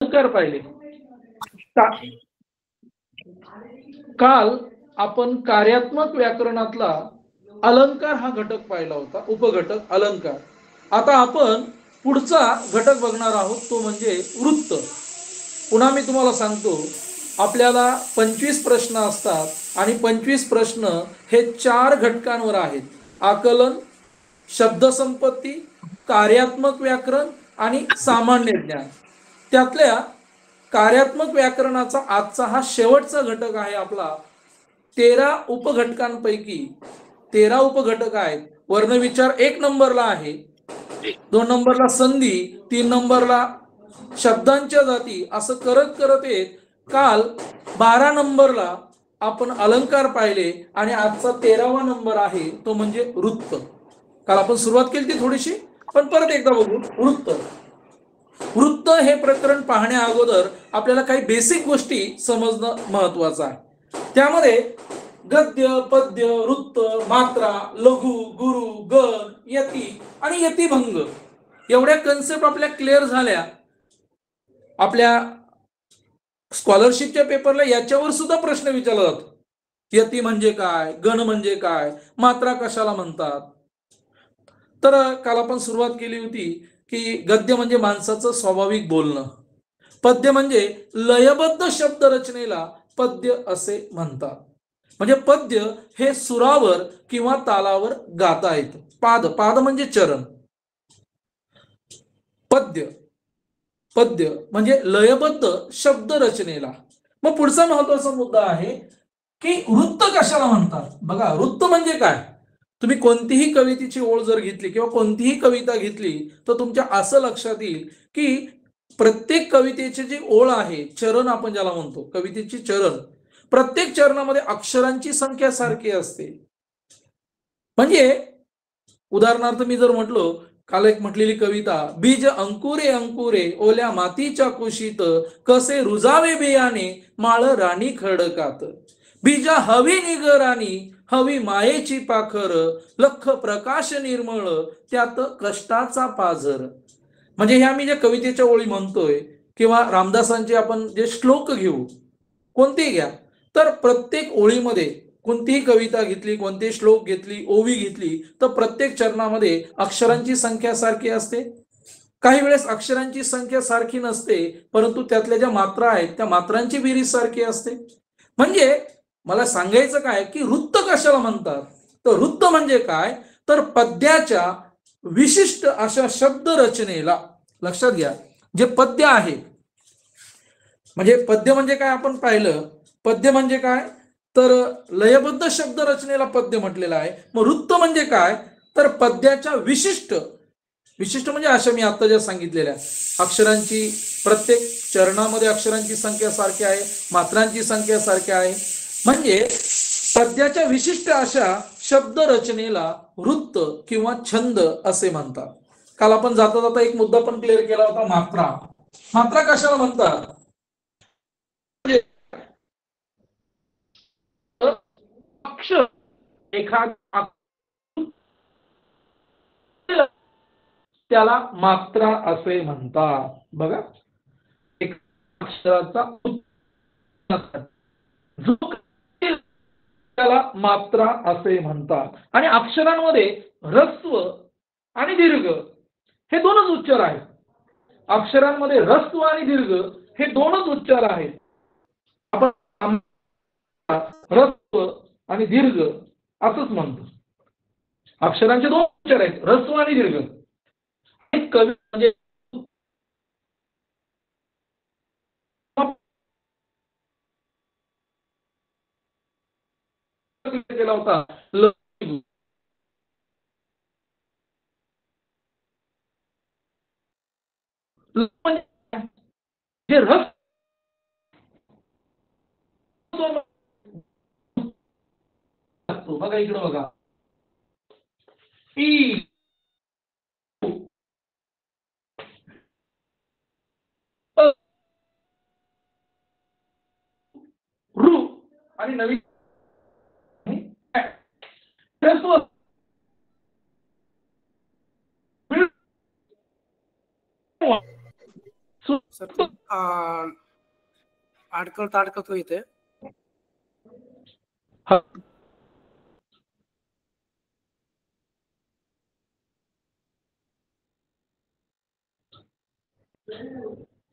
अलंकार पाहिले. काल आपण कार्यात्मक व्याकरणातला अलंकार हा घटक पाहिला होता, उपघटक अलंकार. आता आपण पुढचा घटक बघणार आहोत, तो म्हणजे वृत्त. पुन्हा मी तुम्हाला सांगतो, आपल्याला 25 प्रश्न असतात आणि 25 प्रश्न हे 4 घटकांवर आहेत: आकलन, शब्दसंपत्ती, कार्यात्मक व्याकरण आणि सामान्य ज्ञान. त्यातल्या कार्यात्मक व्याकरणाचा आजचा हा शेवटचा घटक आहे आपला. 13 उपघटकांपैकी 13 उपघटक आहेत. वर्णविचार 1 नंबरला आहे, 2 नंबरला संधी, 3 नंबरला शब्दांच्या जाती, असं करत करत येत काल 12 नंबरला आपण अलंकार पाहिले आणि आजचा 13वा नंबर आहे तो म्हणजे वृत्त. काल आपण सुरुवात केली ती थोडीशी, पण परत एकदा बघू. वृत्त. वृत्त हे प्रकरण पाहण्या अगोदर आपल्याला काही बेसिक गोष्टी समजणं महत्वाचं आहे. त्यामध्ये गद्य, पद्य, वृत्त, मात्रा, लघु, गुरु, गण, यती आणि यतिभंग एवढ्या कन्सेप्ट आपल्या क्लिअर झाल्या. आपल्या स्कॉलरशिपच्या पेपरला याच्यावर सुद्धा प्रश्न विचारला जातो. यती म्हणजे काय, गण म्हणजे काय, मात्रा कशाला म्हणतात. तर काल आपण सुरुवात केली होती की गद्य म्हणजे माणसाचं स्वाभाविक बोलणं, पद्य म्हणजे लयबद्ध शब्द रचनेला पद्य असे म्हणतात. म्हणजे पद्य हे सुरावर किंवा तालावर गाता येतं. पाद, पाद म्हणजे चरण. पद्य, पद्य म्हणजे लयबद्ध शब्द रचनेला. मग पुढचा महत्वाचा मुद्दा आहे की वृत्त कशाला म्हणतात. बघा, वृत्त म्हणजे काय. तुम्ही कोणतीही कवितेची ओळ जर घेतली किंवा कोणतीही कविता घेतली तर तुमच्या असं लक्षात येईल की प्रत्येक कवितेची जी ओळ आहे, चरण आपण ज्याला म्हणतो, कवितेची चरण, प्रत्येक चरणामध्ये अक्षरांची संख्या सारखी असते. म्हणजे उदाहरणार्थ मी जर म्हटलो, काल एक म्हटलेली कविता, बीज अंकुरे अंकुरे ओल्या मातीच्या कुशीत, कसे रुजावे बियाणे माळ राणी खडकात, बीजा हवी निगराणी हवी मायेची पाखर, लख प्रकाश निर्मळ त्यात कष्टाचा पाझर. म्हणजे ह्या मी ज्या कवितेच्या ओळी म्हणतोय किंवा रामदासांचे आपण जे श्लोक घेऊ, कोणतेही घ्या, तर प्रत्येक ओळीमध्ये कोणतीही कविता घेतली, कोणतेही श्लोक घेतली, ओवी घेतली, तर प्रत्येक चरणामध्ये अक्षरांची संख्या सारखी असते. काही वेळेस अक्षरांची संख्या सारखी नसते, परंतु त्यातल्या ज्या मात्रा आहेत त्या मात्रांची बेरीज सारखी असते. म्हणजे मला सांगायचं काय की वृत्त कशाला म्हणतात. तर वृत्त म्हणजे काय, तर पद्याच्या विशिष्ट अशा शब्द रचनेला, लक्षात घ्या, जे पद्य आहे, म्हणजे पद्य म्हणजे काय आपण पाहिलं. पद्य म्हणजे काय, तर लयबद्ध शब्द रचनेला पद्य म्हटलेलं आहे. मग वृत्त म्हणजे काय, तर पद्याच्या विशिष्ट, विशिष्ट म्हणजे अशा मी आता ज्या सांगितलेल्या अक्षरांची, प्रत्येक चरणामध्ये अक्षरांची संख्या सारखी आहे, मात्रांची संख्या सारखी आहे, म्हणजे पद्याच्या विशिष्ट अशा शब्द रचनेला वृत्त किंवा छंद असे म्हणतात. काल आपण जाता जाता एक मुद्दा पण क्लिअर केला होता, मात्रा. मात्रा कशाला म्हणतात, अक्षर एखाद त्याला मात्रा असे म्हणतात. बघा, एक अक्षराचा त्याला मात्रा असे म्हणतात. आणि अक्षरांमध्ये ह्रस्व आणि दीर्घ हे दोनच उच्चार आहेत. अक्षरांमध्ये ह्रस्व आणि दीर्घ हे दोनच उच्चार आहेत. आपण ह्रस्व आणि दीर्घ असंच म्हणतो. अक्षरांचे दोन उच्चार आहेत, ह्रस्व आणि दीर्घ. कवी म्हणजे केला होता जे रस बघा, इकडं बघा, रू आणि नवीन सर अडकळतो इथे. हा.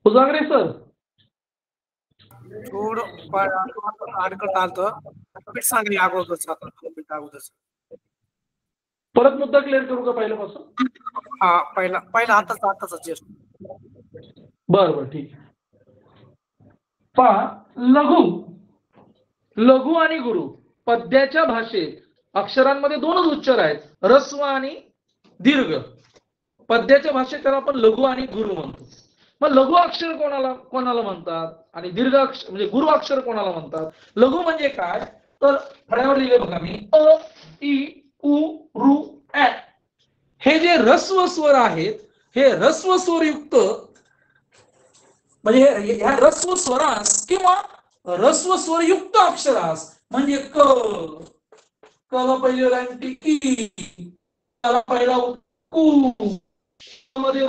उजागरे सर थोडं अडकळत आलतं. रिपीट सांगा अगोदरच. परत मुद्दा क्लिअर करू का पहिल्यापासून? हा पहिला आताच जस्ट. बरं ठीक आहे. पहा, लघु आणि गुरु पद्याच्या भाषेत अक्षरांमध्ये दोनच उच्चार आहेत, ऱ्हस्व आणि दीर्घ. पद्याच्या भाषेत त्याला आपण लघु आणि गुरु म्हणतो. मग लघु अक्षर कोणाला म्हणतात आणि दीर्घ अक्षर म्हणजे गुरु अक्षर कोणाला म्हणतात? लघु म्हणजे काय तर फळ्यावर लिहिले बघा मी, अ इ उ ऋ ऍ. हे जे ऱ्हस्व स्वर आहेत, हे ऱ्हस्व स्वरयुक्त म्हणजे ह्या ऱ्हस्व स्वरास किंवा ऱ्हस्व स्वरयुक्त अक्षरास म्हणजे क ला पहिली ओलांटी की, ला पहिला कु, मध्ये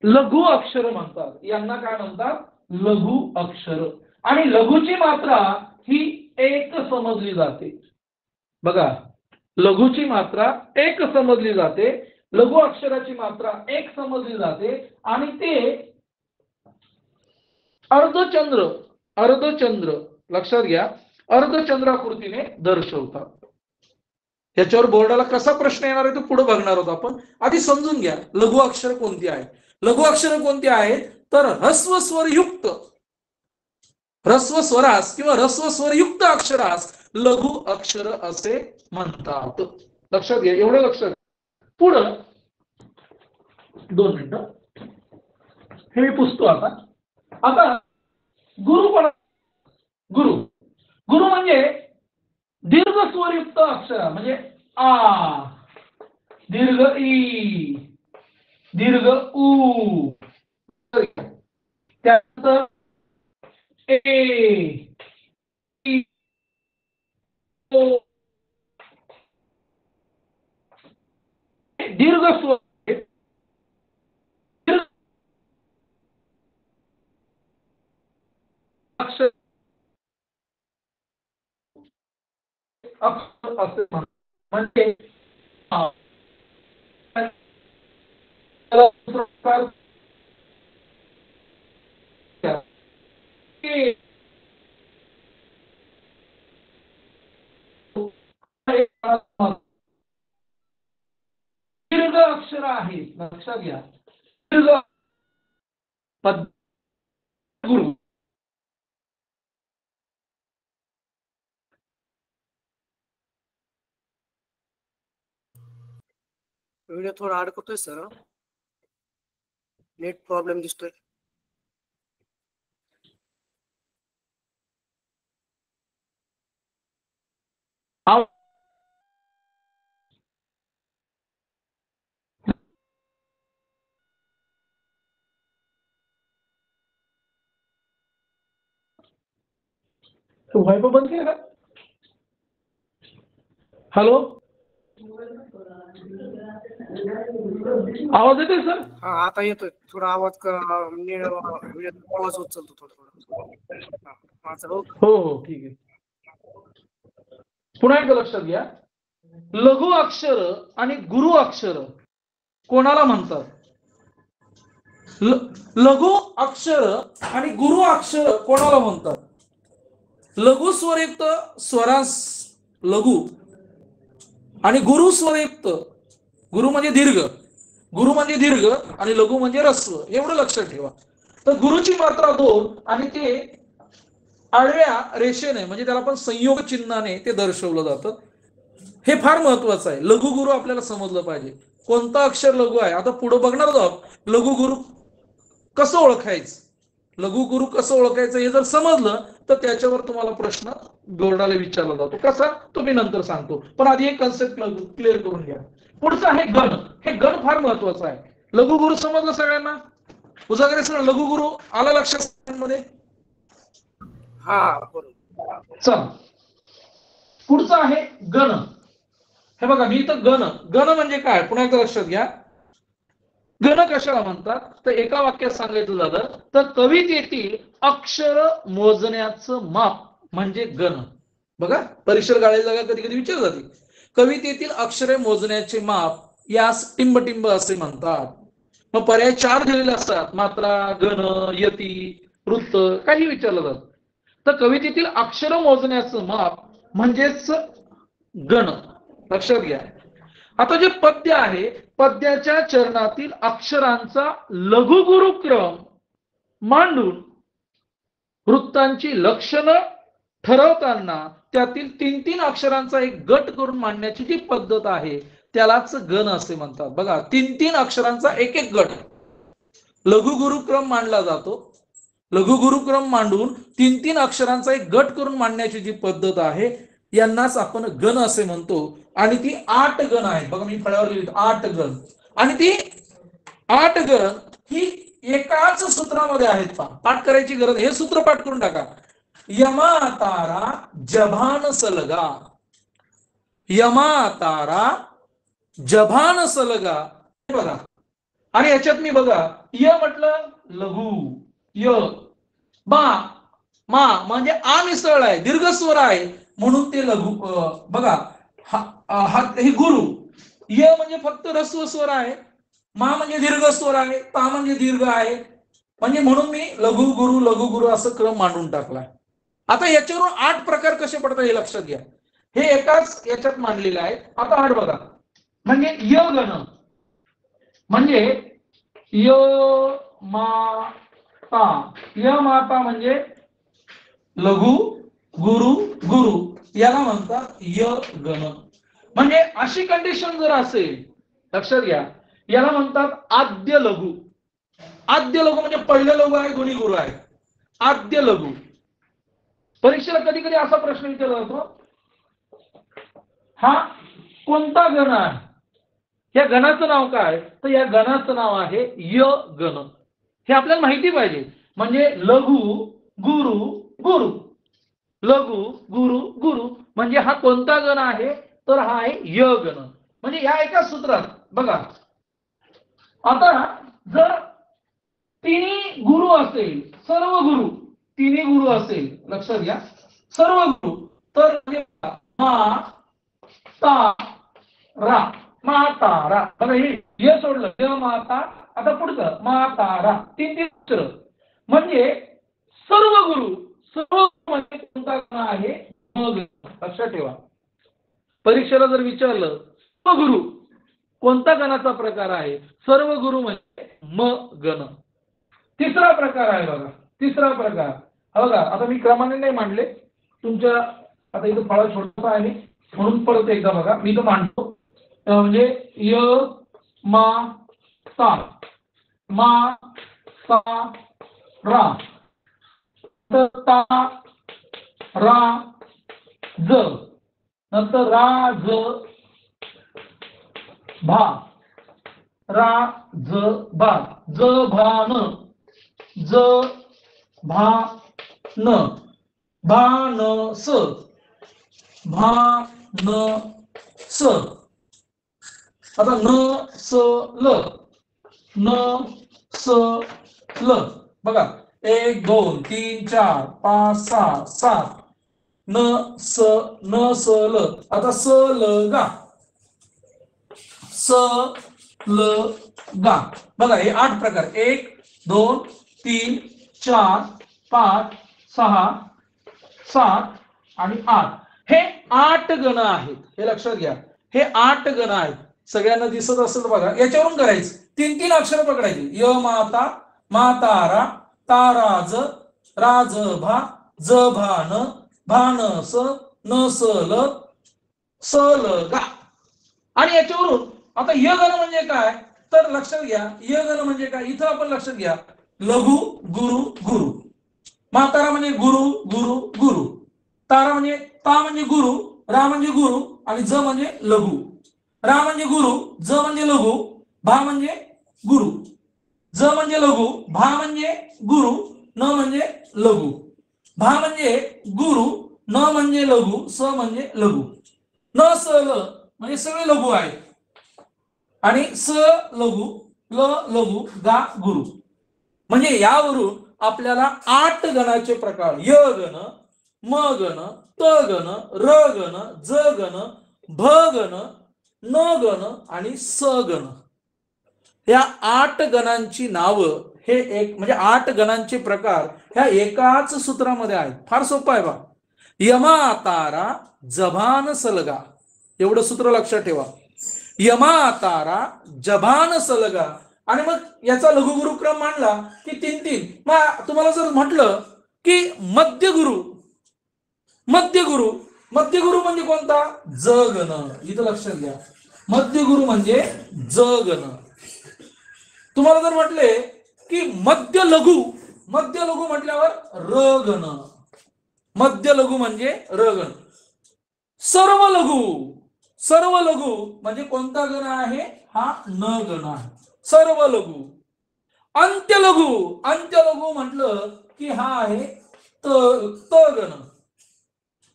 लघु अक्षर म्हणतात. यांना काय म्हणतात? लघु अक्षर. आणि लघुची मात्रा ही एक समजली जाते. बघा, लघुची मात्रा एक समजली जाते, लघु अक्षराची मात्रा एक समजली जाते आणि ते अर्धचंद्र लक्षात घ्या, अर्धचंद्राकृतीने दर्शवतात. याच्यावर बोर्डाला कसा प्रश्न येणार आहे तो पुढे बघणार आहोत आपण. आधी समजून घ्या लघु अक्षर कोणती आहेत. लघु अक्षर कोणती आहेत तर ह्रस्व स्वरास किंवा ह्रस्व स्वरयुक्त अक्षरास लघु अक्षर असे म्हणतात. लक्षात घ्या, एवढं लक्षात. पुढं 2 मिनिटं हे मी पुसतो आता गुरु म्हणजे दीर्घ स्वरयुक्त अक्षर म्हणजे आ, दीर्घ ई, दीर्घ उ, त्यानंतर ए, ई, ओ. दीर्घ स्वर अक्षर असे म्हणजे दीर्घ अक्षर आहे. लक्षात घ्या, दीर्घ गुरु व्हिडिओ थोडा अडकतोय सर, नेट प्रॉब्लेम दिसतोय. तो वायफाय बंद केला का? हॅलो, आवाज येतोय सर? हा आता येतोय. थोडा आवाज होत चालतो थोडा. हो ठीक आहे. पुन्हा एकदा लक्षात घ्या, लघु अक्षर आणि गुरु अक्षर कोणाला म्हणतात? लघु अक्षर आणि गुरु अक्षर कोणाला म्हणतात? लघु स्वरयुक्त स्वरास लघु आणि गुरु स्वरयुक्त, गुरु म्हणजे दीर्घ आणि लघु म्हणजे ह्रस्व. एवढं लक्षात ठेवा. तर गुरुची मात्रा 2 आणि ते आडव्या रेषेने म्हणजे त्याला आपण संयोग चिन्हाने ते दर्शवलं जातं. हे फार महत्वाचं आहे. लघु गुरु आपल्याला समजलं पाहिजे. कोणता अक्षर लघु आहे आता पुढे बघणार आहोत. लघु गुरु कसं ओळखायचं, लघु गुरु कसं ओळखायचं हे जर समजलं तर त्याच्यावर तुम्हाला प्रश्न बोर्डाला विचारला जातो. कसा तो मी नंतर सांगतो, पण आधी एक कन्सेप्ट क्लिअर करून घ्या. पुढचं आहे गण. हे गण फार महत्वाचं आहे. लघु गुरु समजलं सगळ्यांना? उजागरे सर, लघु गुरु आला लक्षात मध्ये? हा बरोबर. चला पुढचं आहे गण. हे बघा मी इथं गण, गण म्हणजे काय पुन्हा एकदा लक्षात घ्या. गण कशाला म्हणतात तर एका वाक्यात सांगायचं झालं तर कवितेतील अक्षर मोजण्याचं माप म्हणजे गण. बघा परीक्षेला गाळायला जागा कधी कधी विचारली जाते. कवितेतील अक्षरे मोजण्याचे माप यास टिंबटिंब असे म्हणतात. मग पर्याय 4 दिलेले असतात, मात्रा, गण, यती, वृत्त, काही विचारलं जातं. तर कवितेतील अक्षर मोजण्याचं माप म्हणजेच गण. लक्षात घ्या. आता जे पद्य आहे पद्याच्या चरणातील अक्षरांचा लघुगुरुक्रम मांडून वृत्तांची लक्षणं ठरवताना त्यातील 3-3 अक्षरांचा एक गट करून मांडण्याची जी पद्धत आहे त्यालाच गण असे म्हणतात. बघा 3-3 अक्षरांचा एक एक गट लघुगुरुक्रम मांडला जातो. लघुगुरुक्रम मांडून 3-3 अक्षरांचा एक गट करून मांडण्याची जी पद्धत आहे यांनाच आपण गण असे म्हणतो. आणि ती 8 गण आहेत. बघा मी फळ्यावर लिहितो 8 गण. आणि ती 8 गण ही एकाच सूत्रामध्ये आहेत. पाठ करायची गरज, हे सूत्र पाठ करून टाका. यमा तारा जभान सलगा, यमा तारा जभान सलगा. बघा आणि याच्यात मी बघा य म्हटलं लघु, य मा मा म्हणजे आ मिसळ आहे, दीर्घ स्वर आहे म्हणून ते लघु. बघा हा हे गुरु. य म्हणजे फक्त ह्रस्व स्वर आहे, मा म्हणजे दीर्घ स्वर आहे, ता म्हणजे दीर्घ आहे, म्हणजे म्हणून मी लघु गुरु असं क्रम मांडून टाकलाय. आता याच्यावरून 8 प्रकार कसे पडतात हे लक्षात घ्या. हे एकाच याच्यात मांडलेले आहे. आता 8 बघा म्हणजे य गण म्हणजे य माता, य माता म्हणजे लघु गुरु गुरु याला म्हणतात य गण. म्हणजे अशी कंडिशन जर असेल लक्षात घ्या याला म्हणतात आद्य लघु. आद्य लघु म्हणजे पहिलं लघु आहे दोन्ही गुरु आहे. आद्य लघु. परीक्षेला कधी कधी असा प्रश्न विचारला जातो हा कोणता गण आहे, या गणाचं नाव काय, तर या गणाचं नाव आहे य गण. हे आपल्याला माहिती पाहिजे. म्हणजे लघु गुरु गुरु, लघु गुरु गुरु म्हणजे हा कोणता गण आहे तर हा आहे य गण. म्हणजे या एका सूत्रात बघा. आता जर तिन्ही गुरु असेल, सर्व गुरु तिन्ही गुरु असेल लक्षात घ्या सर्व गुरु तर मा ता रा, मातारा. बघा हे य सोडलं य माता. आता पुढचं मातारा, 3 अक्षर म्हणजे सर्व गुरु. सर्व म्हणजे कोणता गण आहे म गण. लक्षात ठेवा. परीक्षेला जर विचारलं सर्व गुरु कोणता गणाचा प्रकार आहे, सर्व गुरु म्हणजे म गण. तिसरा प्रकार आहे बघा. तिसरा प्रकार बघा. आता मी क्रमाने नाही मांडले तुमच्या, आता इथं फळा छोटा आहे म्हणून परत एकदा बघा मी तो मांडतो. म्हणजे य मा ता, मा ता रा, ता रा ज, नंतर रा ज भा, रा ज भा, ज भा न, ज भा न, भा न स, भा न स. आता न स ल, न स ल. बघा 1 2 3 4 5 6 7 न स ल. आता स ल गा, स ल गा. बघा हे 8 प्रकार 1 2 3 4 5 6 7 आणि 8 हे 8 गण आहेत. हे लक्षात घ्या हे 8 गण आहेत. सगळ्यांना दिसत असेल बघा. याच्यावरून करायचं 3-3 अक्षर पकडायची. य माता, मातारा, ताराज, राज भा, ज भान, भान स, न स ल, स ल गा. आणि याच्यावरून आता य गण म्हणजे काय तर लक्षात घ्या. य गण म्हणजे काय इथं आपण लक्षात घ्या. लघु गुरु गुरु, मातारा म्हणजे गुरु गुरु गुरु, तारा म्हणजे ता म्हणजे गुरु, रा म्हणजे गुरु आणि ज म्हणजे लघु. रा म्हणजे गुरु, ज म्हणजे लघु, भा म्हणजे गुरु, ज म्हणजे लघु, भा म्हणजे गुरु, न म्हणजे लघु. भा म्हणजे गुरु, न म्हणजे लघु, स म्हणजे लघु. न स ल म्हणजे सगळे लघु आहेत. आणि स लघु, ल लघु, गा गुरु. म्हणजे यावरून आपल्याला 8 गणाचे प्रकार, य गण, म गण, त गण, र गण, ज गण, भ गण, न गण आणि स गण, या 8 गणांची नावं हे एक म्हणजे 8 गणांचे प्रकार ह्या एकाच सूत्रामध्ये आहेत. फार सोपं आहे बा. यमा तारा जभान सलगा, एवढं सूत्र लक्षात ठेवा. यमा तारा जभान सलगा. आणि मग याचा लघुगुरु क्रम मांडला की 3-3. मग तुम्हाला जर म्हटलं की मध्यगुरु, मध्यगुरु, मध्यगुरु म्हणजे कोणता? ज गण. इथं लक्षात घ्या, मध्यगुरु म्हणजे ज गण. तुम्हाला जर म्हटले की मध्य लघु, मध्य लघु म्हटल्यावर र गण. मध्य लघु म्हणजे र गण. सर्व लघु, सर्व लघु म्हणजे कोणता गण आहे? हा न गण आहे. सर्व लघु. अंत्य लघु, अंत्य लघु म्हटलं की हा आहे त गण.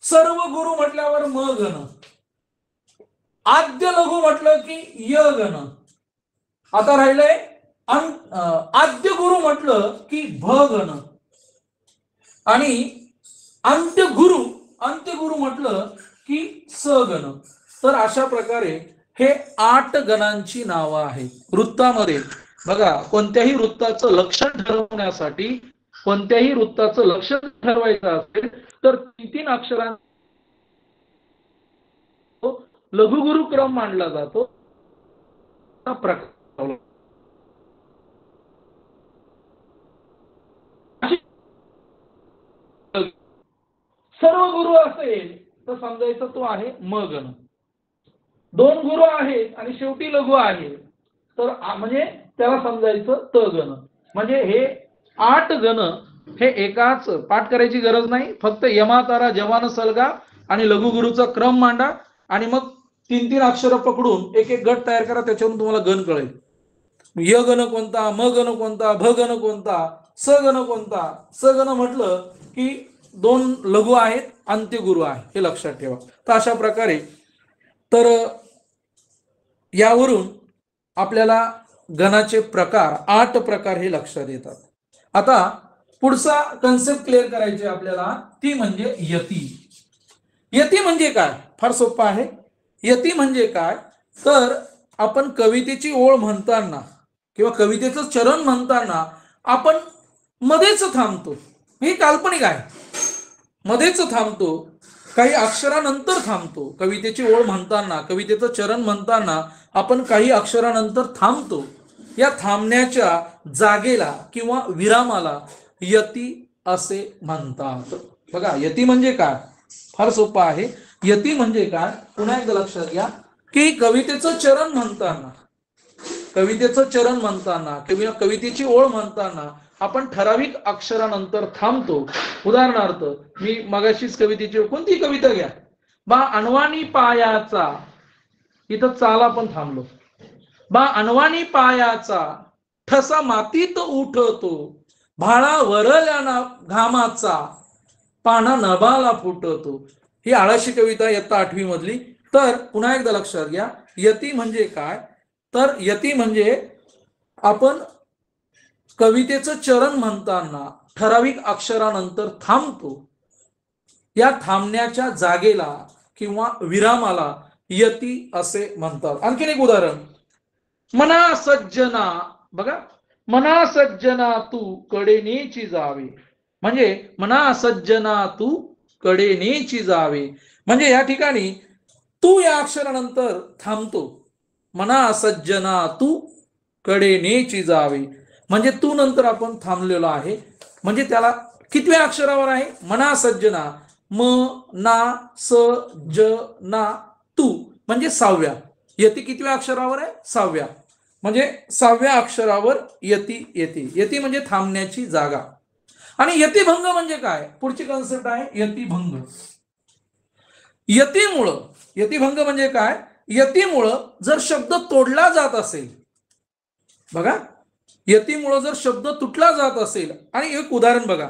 सर्व गुरु म्हटल्यावर म गण. आद्य लघु म्हटलं की य गण. आता राहिलंय आद्य गुरु म्हटलं की भ गण. आणि अंत्यगुरु, अंत्यगुरु म्हटलं की स गण. तर अशा प्रकारे हे 8 गणांची नावं आहेत. वृत्तामध्ये बघा, कोणत्याही वृत्ताचं लक्षण ठरवण्यासाठी, कोणत्याही वृत्ताचं लक्षण ठरवायचं असेल तर 3-3 अक्षरांचा लघुगुरु क्रम मांडला जातो. प्रकार सर्व गुरु असेल तर समजायचं तो आहे म गण. 2 गुरु आहेत आणि शेवटी लघु आहे तर म्हणजे त्याला समजायचं त गण. म्हणजे हे 8 गण हे एकाच, पाठ करायची गरज नाही, फक्त यमा तारा जवान सलगा आणि लघुगुरूचा क्रम मांडा आणि मग 3-3 अक्षर पकडून एक एक गट तयार करा. त्याच्यावरून तुम्हाला गण कळेल. य गण कोणता, म गण कोणता, भ गण कोणता, स गण कोणता. स गण म्हटलं की 2 लघु आहेत, अंत्यगुरु आहे, हे लक्षात ठेवा. तर अशा प्रकारे तर यावरून आपल्याला गणाचे प्रकार 8 प्रकार हे लक्षात येतात. आता पुढचा कन्सेप्ट क्लिअर करायची आपल्याला, ती म्हणजे यती. यती म्हणजे काय? फार सोपं आहे. यती म्हणजे काय तर आपण कवितेची ओळ म्हणताना किंवा कवितेचं चरण म्हणताना आपण मध्येच थांबतो. हे काल्पनिक आहे. मध्येच थांबतो, काही अक्षरानंतर थांबतो. कवितेची ओळ म्हणताना, कवितेचं चरण म्हणताना आपण काही अक्षरानंतर थांबतो. या थांबण्याच्या जागेला किंवा विरामाला यती असे म्हणतात. बघा, यती म्हणजे काय? फार सोपं आहे. यती म्हणजे काय पुन्हा एकदा लक्षात घ्या की कवितेचं चरण म्हणताना, कवितेचं चरण म्हणताना किंवा कवितेची ओळ म्हणताना आपण ठराविक अक्षरानंतर थांबतो. उदाहरणार्थ, मी मगाशीच कवितेची कोणती कविता घ्या, बा अनवाणी पायाचा, इथं चाला पण थांबलो. बा अनवाणी पायाचा ठसा मातीत उठतो, भाळा वरल्याना घामाचा पाना नभाला फुटतो. ही आळशी कविता इयत्ता 8वी मधली. तर पुन्हा एकदा लक्षात घ्या, यती म्हणजे काय तर यती म्हणजे आपण कवितेचं चरण म्हणताना ठराविक अक्षरानंतर थांबतो. या थांबण्याच्या जागेला किंवा विरामाला यती असे म्हणतात. आणखीन एक उदाहरण, मना सज्जना. बघा, मना सज्जना तू कडेनेची जावे. म्हणजे मना सज्जना तू कडेनेची जावे. म्हणजे या ठिकाणी तू या अक्षरानंतर थांबतो. मना सज्जना तू कडेनेची जावे म्हणजे तू नंतर आपण थांबलेलो आहे. म्हणजे त्याला कितव्या अक्षरावर आहे? मना सज्जना, म ना स ज ना तू म्हणजे 6व्या. यती कितव्या अक्षरावर आहे? 6व्या. म्हणजे 6व्या अक्षरावर यती येते. यती म्हणजे थांबण्याची जागा. आणि यतिभंग म्हणजे काय? पुढची कन्सेप्ट आहे यतिभंग. यतीमुळं, यतिभंग म्हणजे काय? यतीमुळं जर शब्द तोडला जात असेल, बघा, यतीमुळं जर शब्द तुटला जात असेल. आणि एक उदाहरण बघा,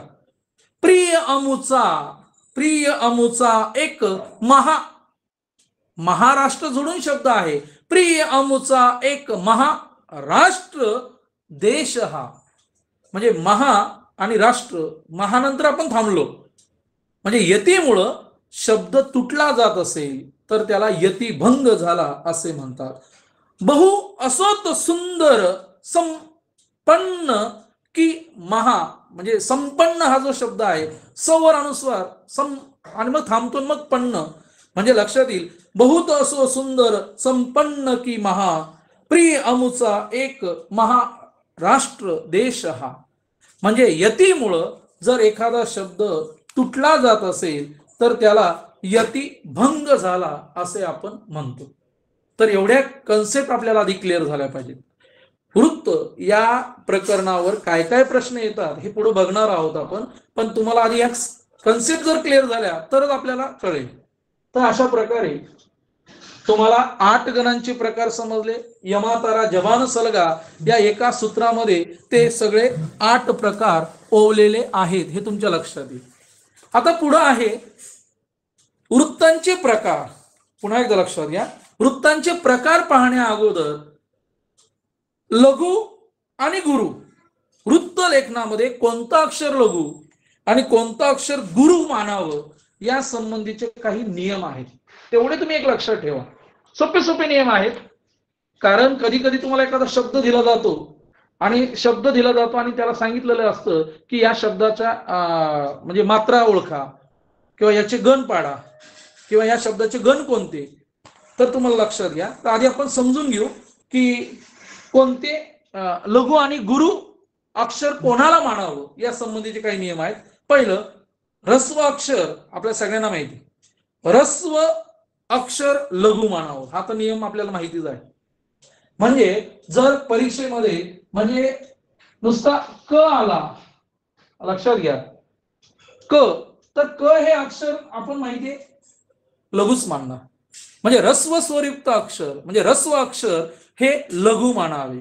प्रिय अमुचा, प्रिय अमुचा एक महाराष्ट्र जोडून शब्द आहे. प्रिय अमुचा एक महाराष्ट्र देश हा. म्हणजे महा आणि राष्ट्र, महानंतर आपण थांबलो. म्हणजे यतीमुळं शब्द तुटला जात असेल तर त्याला यतिभंग झाला असे म्हणतात. बहु असोत सुंदर संपन्न की महा, म्हणजे संपन्न हा जो शब्द आहे सवर अनुस्वार आणि मग थांबतो मग पन्न, म्हणजे लक्षात येईल. बहुत असो सुंदर संपन्न की महा, प्रिय अमुचा एक महाराष्ट्र देश हा. म्हणजे यतीमुळं जर एखादा शब्द तुटला जात असेल तर त्याला यतिभंग झाला असे आपण म्हणतो. तर एवढ्या कन्सेप्ट आपल्याला आधी क्लिअर झाल्या पाहिजेत. वृत्त या प्रकरणावर काय काय प्रश्न येतात हे पुढे बघणार आहोत आपण, पण तुम्हाला आधी या कन्सेप्ट जर क्लिअर झाल्या तरच आपल्याला कळेल. तर अशा प्रकारे तुम्हाला 8 गणांचे प्रकार समजले. यमातारा जबान सलगा या एका सूत्रामध्ये ते सगळे 8 प्रकार ओवलेले आहेत, हे तुमच्या लक्षात येईल. आता पुढे आहे वृत्तांचे प्रकार. पुन्हा एकदा लक्षात घ्या, वृत्तांचे प्रकार पाहण्या अगोदर लघु आणि गुरु, वृत्त लेखनामध्ये कोणतं अक्षर लघु आणि कोणतं अक्षर गुरु मानावं या संबंधीचे काही नियम आहेत. तेवढे तुम्ही एक लक्षात ठेवा. सोपे सोपे नियम आहेत. कारण कधी कधी तुम्हाला एखादा शब्द दिला जातो आणि त्याला सांगितलेलं असतं की या शब्दाच्या म्हणजे मात्रा ओळखा किंवा याचे गण पाडा किंवा या शब्दाचे गण कोणते. तर तुम्हाला लक्षात घ्या. तर आधी आपण समजून घेऊ की कोणते लघु आणि गुरु अक्षर कोणाला मानावं या संबंधीचे काही नियम आहेत. पहिलं, ऱ्हस्व अक्षर आपल्या सगळ्यांना माहिती, ऱ्हस्व अक्षर लघु मानावं, हा तर नियम आपल्याला माहितीच आहे. म्हणजे जर परीक्षेमध्ये म्हणजे नुसता क आला, लक्षात घ्या क, तर क हे अक्षर आपण माहितीये लघुच मानणार. म्हणजे ऱ्हस्व स्वरयुक्त अक्षर म्हणजे ऱ्हस्व अक्षर हे लघु मानावे.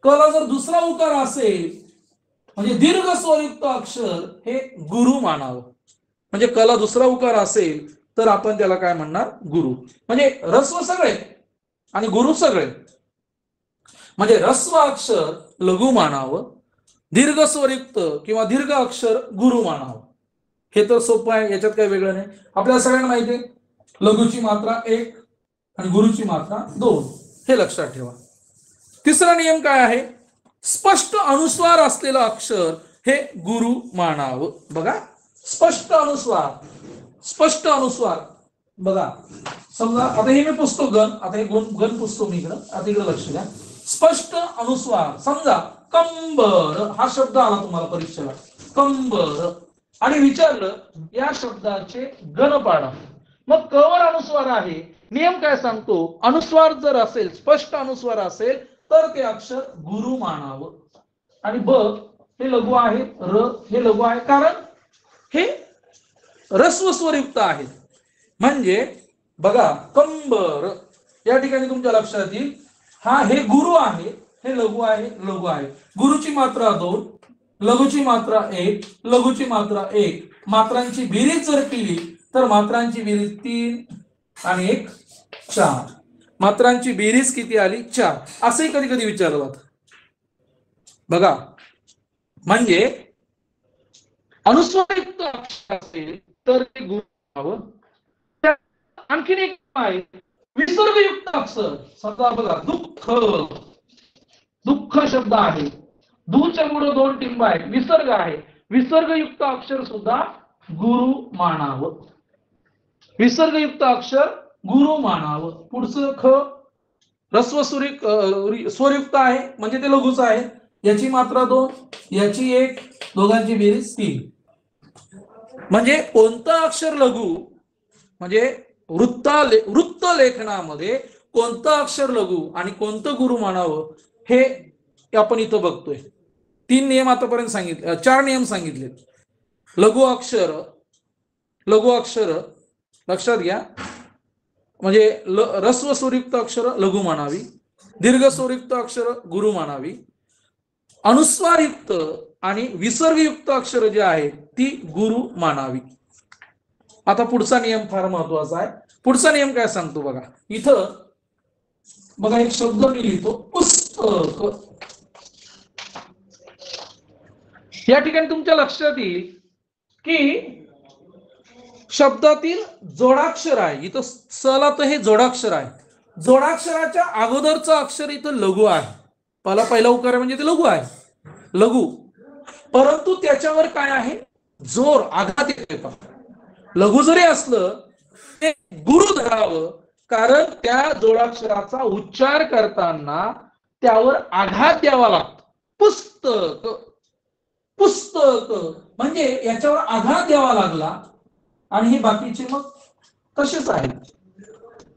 क ला जर दुसरा उकार असेल म्हणजे दीर्घ स्वरयुक्त अक्षर हे गुरु मानावं. म्हणजे क ला दुसरा उकार असेल तर आपण त्याला काय म्हणणार, गुरु. म्हणजे ऱ्हस्व सगळे आणि गुरु सगळे. म्हणजे ऱ्हस्व अक्षर लघु मानावं, दीर्घ स्वरयुक्त किंवा दीर्घ अक्षर गुरु मानावं. हे तर सोपं आहे, याच्यात काही वेगळं नाही. आपल्याला सगळ्यांना माहिती आहे लघुची मात्रा 1 आणि गुरुची मात्रा 2, हे लक्षात ठेवा. तिसरा नियम काय आहे, स्पष्ट अनुस्वार असलेलं अक्षर हे गुरु मानावं. बघा, स्पष्ट अनुस्वार बघा. समजा आता हे मी पुसतो गण, आता हे गण पुसतो मी इकडं, आता इकडे लक्ष द्या. स्पष्ट अनुस्वार, समजा कंबर हा शब्द आला तुम्हाला परीक्षेला, कंबर, आणि विचारलं या शब्दाचे गण पाडा. मग क वर अनुस्वार आहे, नियम काय सांगतो, अनुस्वार जर असेल, स्पष्ट अनुस्वार असेल तर ते अक्षर गुरु मानावं. आणि ब हे लघु आहे, र हे लघु आहे, कारण हे ऱ्हस्व स्वरयुक्त आहे. म्हणजे बघा, कंबर या ठिकाणी तुमच्या लक्षात येईल हा हे गुरु आहे, हे लघु आहे, लघु आहे. गुरुची मात्रा 2, लघुची मात्रा 1, लघुची मात्रा 1. मात्रांची बेरीज जर केली तर मात्रांची बेरीज 3 आणि 1 4. मात्रांची बेरीज किती आली, 4. असंही कधी कधी विचारलं जातं. बघा, म्हणजे अनुस्वारयुक्त अक्षर असेल तर ते गुरु मानावं. आणखीन एक आहे विसर्गयुक्त अक्षर. समजा बघा, दुःख शब्द आहे, दूच्या पुढे 2 टिंब आहेत, विसर्ग आहे, विसर्गयुक्त अक्षर सुद्धा गुरु मानावं. विसर्गयुक्त अक्षर गुरु मानावं. पुढचं ख ऱ्हस्व स्वरयुक्त आहे म्हणजे ते लघुच आहे, याची मात्रा 2, याची 1, दोघांची बेरीज 3. म्हणजे कोणतं अक्षर लघु, म्हणजे वृत्त लेखनामध्ये कोणतं अक्षर लघु आणि कोणतं गुरु मानावं हे आपण इथं बघतोय. 3 नियम आतापर्यंत सांगितले, 4 नियम सांगितले. लघु अक्षर लक्षात घ्या, म्हणजे ऱ्हस्व स्वरयुक्त अक्षर लघु मानावी, दीर्घ स्वरयुक्त अक्षर गुरु मानावी, अनुस्वारयुक्त आणि विसर्गयुक्त अक्षर जे आहेत ती गुरु मानावी. आता पुढचा नियम फार महत्वाचा आहे. पुढचा नियम काय सांगतो बघा. इथं बघा एक शब्द मी लिहितो, पुस्तक. या ठिकाणी तुमच्या लक्षात येईल की शब्दातील जोडाक्षर आहे. इथं सला तर हे जोडाक्षर आहे. जोडाक्षराच्या अगोदरचं अक्षर इथं लघु आहे. पहिला उकार म्हणजे ते लघु आहे, लघु. परंतु त्याच्यावर काय आहे, जोर, आघात येतो. लघु जरी असलं ते गुरु धरावं, कारण त्या जोडाक्षराचा उच्चार करताना त्यावर आघात द्यावा लागतो. पुस्तक, पुस्तक म्हणजे याच्यावर आघात द्यावा लागला. आणि हे बाकीचे मग तसेच आहेत.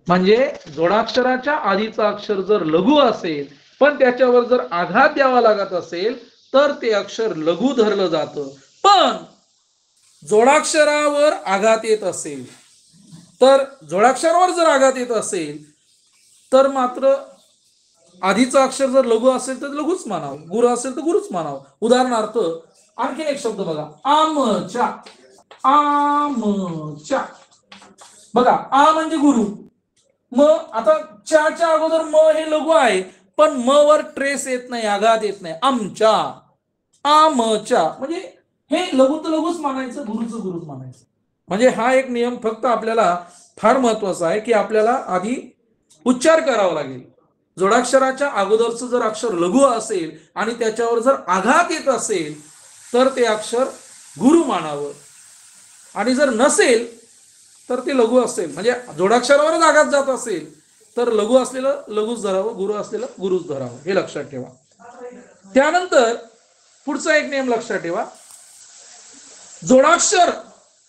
म्हणजे जोडाक्षराच्या आधीचा अक्षर जर लघु असेल पण त्याच्यावर जर आघात द्यावा लागत असेल तर ते अक्षर लघु धरलं जातं. पण जोडाक्षरावर आघात येत असेल तर जोडाक्षरावर जर आघात येत असेल तर मात्र आधीचा अक्षर जर लघु असेल तर लघुच मानावं, गुरु असेल तर गुरुच मानावं. उदाहरणार्थ आणखी एक शब्द बघा, आमच्या. आमच्या बघा, आ म्हणजे गुरु. म आता च्या अगोदर म हे लघु आहे पण म वर ट्रेस येत नाही, आघात येत नाही. आमच्या, आमच्या म्हणजे हे लघु तर लघुच मानायचं, गुरुचं गुरुच मानायचं. म्हणजे हा एक नियम फक्त आपल्याला फार महत्वाचा आहे की आपल्याला आधी उच्चार करावा लागेल. जोडाक्षराच्या अगोदरचं जर अक्षर लघु असेल आणि त्याच्यावर जर आघात येत असेल तर ते अक्षर गुरु मानावं, आणि जर नसेल तर ते लघु असेल म्हणजे जोडाक्षरावरच आघात जात असेल तर लघु असलेलं लघुच धरावं, गुरु असलेलं गुरुच धरावं. हे लक्षात ठेवा. त्यानंतर पुढचा एक नियम लक्षात ठेवा, जोडाक्षर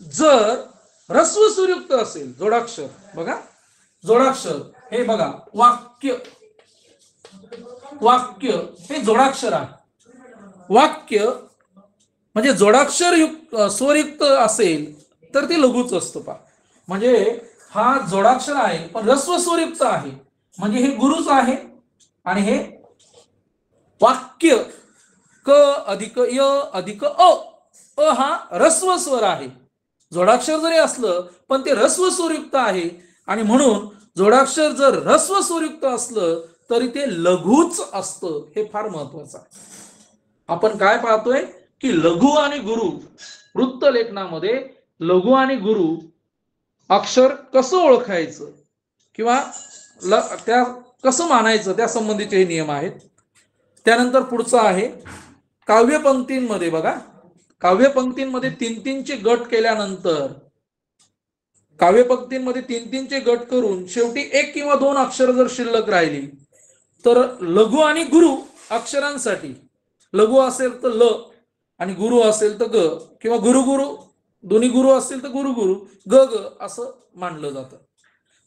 जर ह्रस्व सुरयुक्त असेल, जोडाक्षर बघा, जोडाक्षर हे बघा, वाक्य. वाक्य हे जोडाक्षर आहे. वाक्य म्हणजे जोडाक्षर स्वरयुक्त असेल तर ते लघुच असतं. पा म्हणजे हा जोडाक्षर आहे पण ह्रस्व स्वरयुक्त आहे म्हणजे हे गुरुच आहे. आणि हे वाक्य क अधिक य अधिक अ, अ हा ह्रस्व स्वर आहे. जोडाक्षर जरी असलं पण ते ह्रस्व स्वरयुक्त आहे आणि म्हणून जोडाक्षर जर ह्रस्व स्वरयुक्त असलं तरी ते लघुच असतं. हे फार महत्वाचं आहे. आपण काय पाहतोय की लघु आणि गुरु, वृत्त लेखनामध्ये लघु आणि गुरु अक्षर कसं ओळखायचं किंवा त्या कसं मानायचं त्या संबंधीचे हे नियम आहेत. त्यानंतर पुढचं आहे काव्यपंक्तींमध्ये. बघा, काव्यपंक्तींमध्ये तीन तीनचे गट केल्यानंतर, काव्यपंक्तींमध्ये तीन तीनचे गट करून शेवटी एक किंवा दोन अक्षर जर शिल्लक राहिली तर लघु आणि गुरु अक्षरांसाठी, लघु असेल तर ल आणि गुरु असेल तर ग, किंवा गुरु गुरु, दोन्ही गुरु असतील तर गुरु गुरु, ग ग असं मानलं जातं.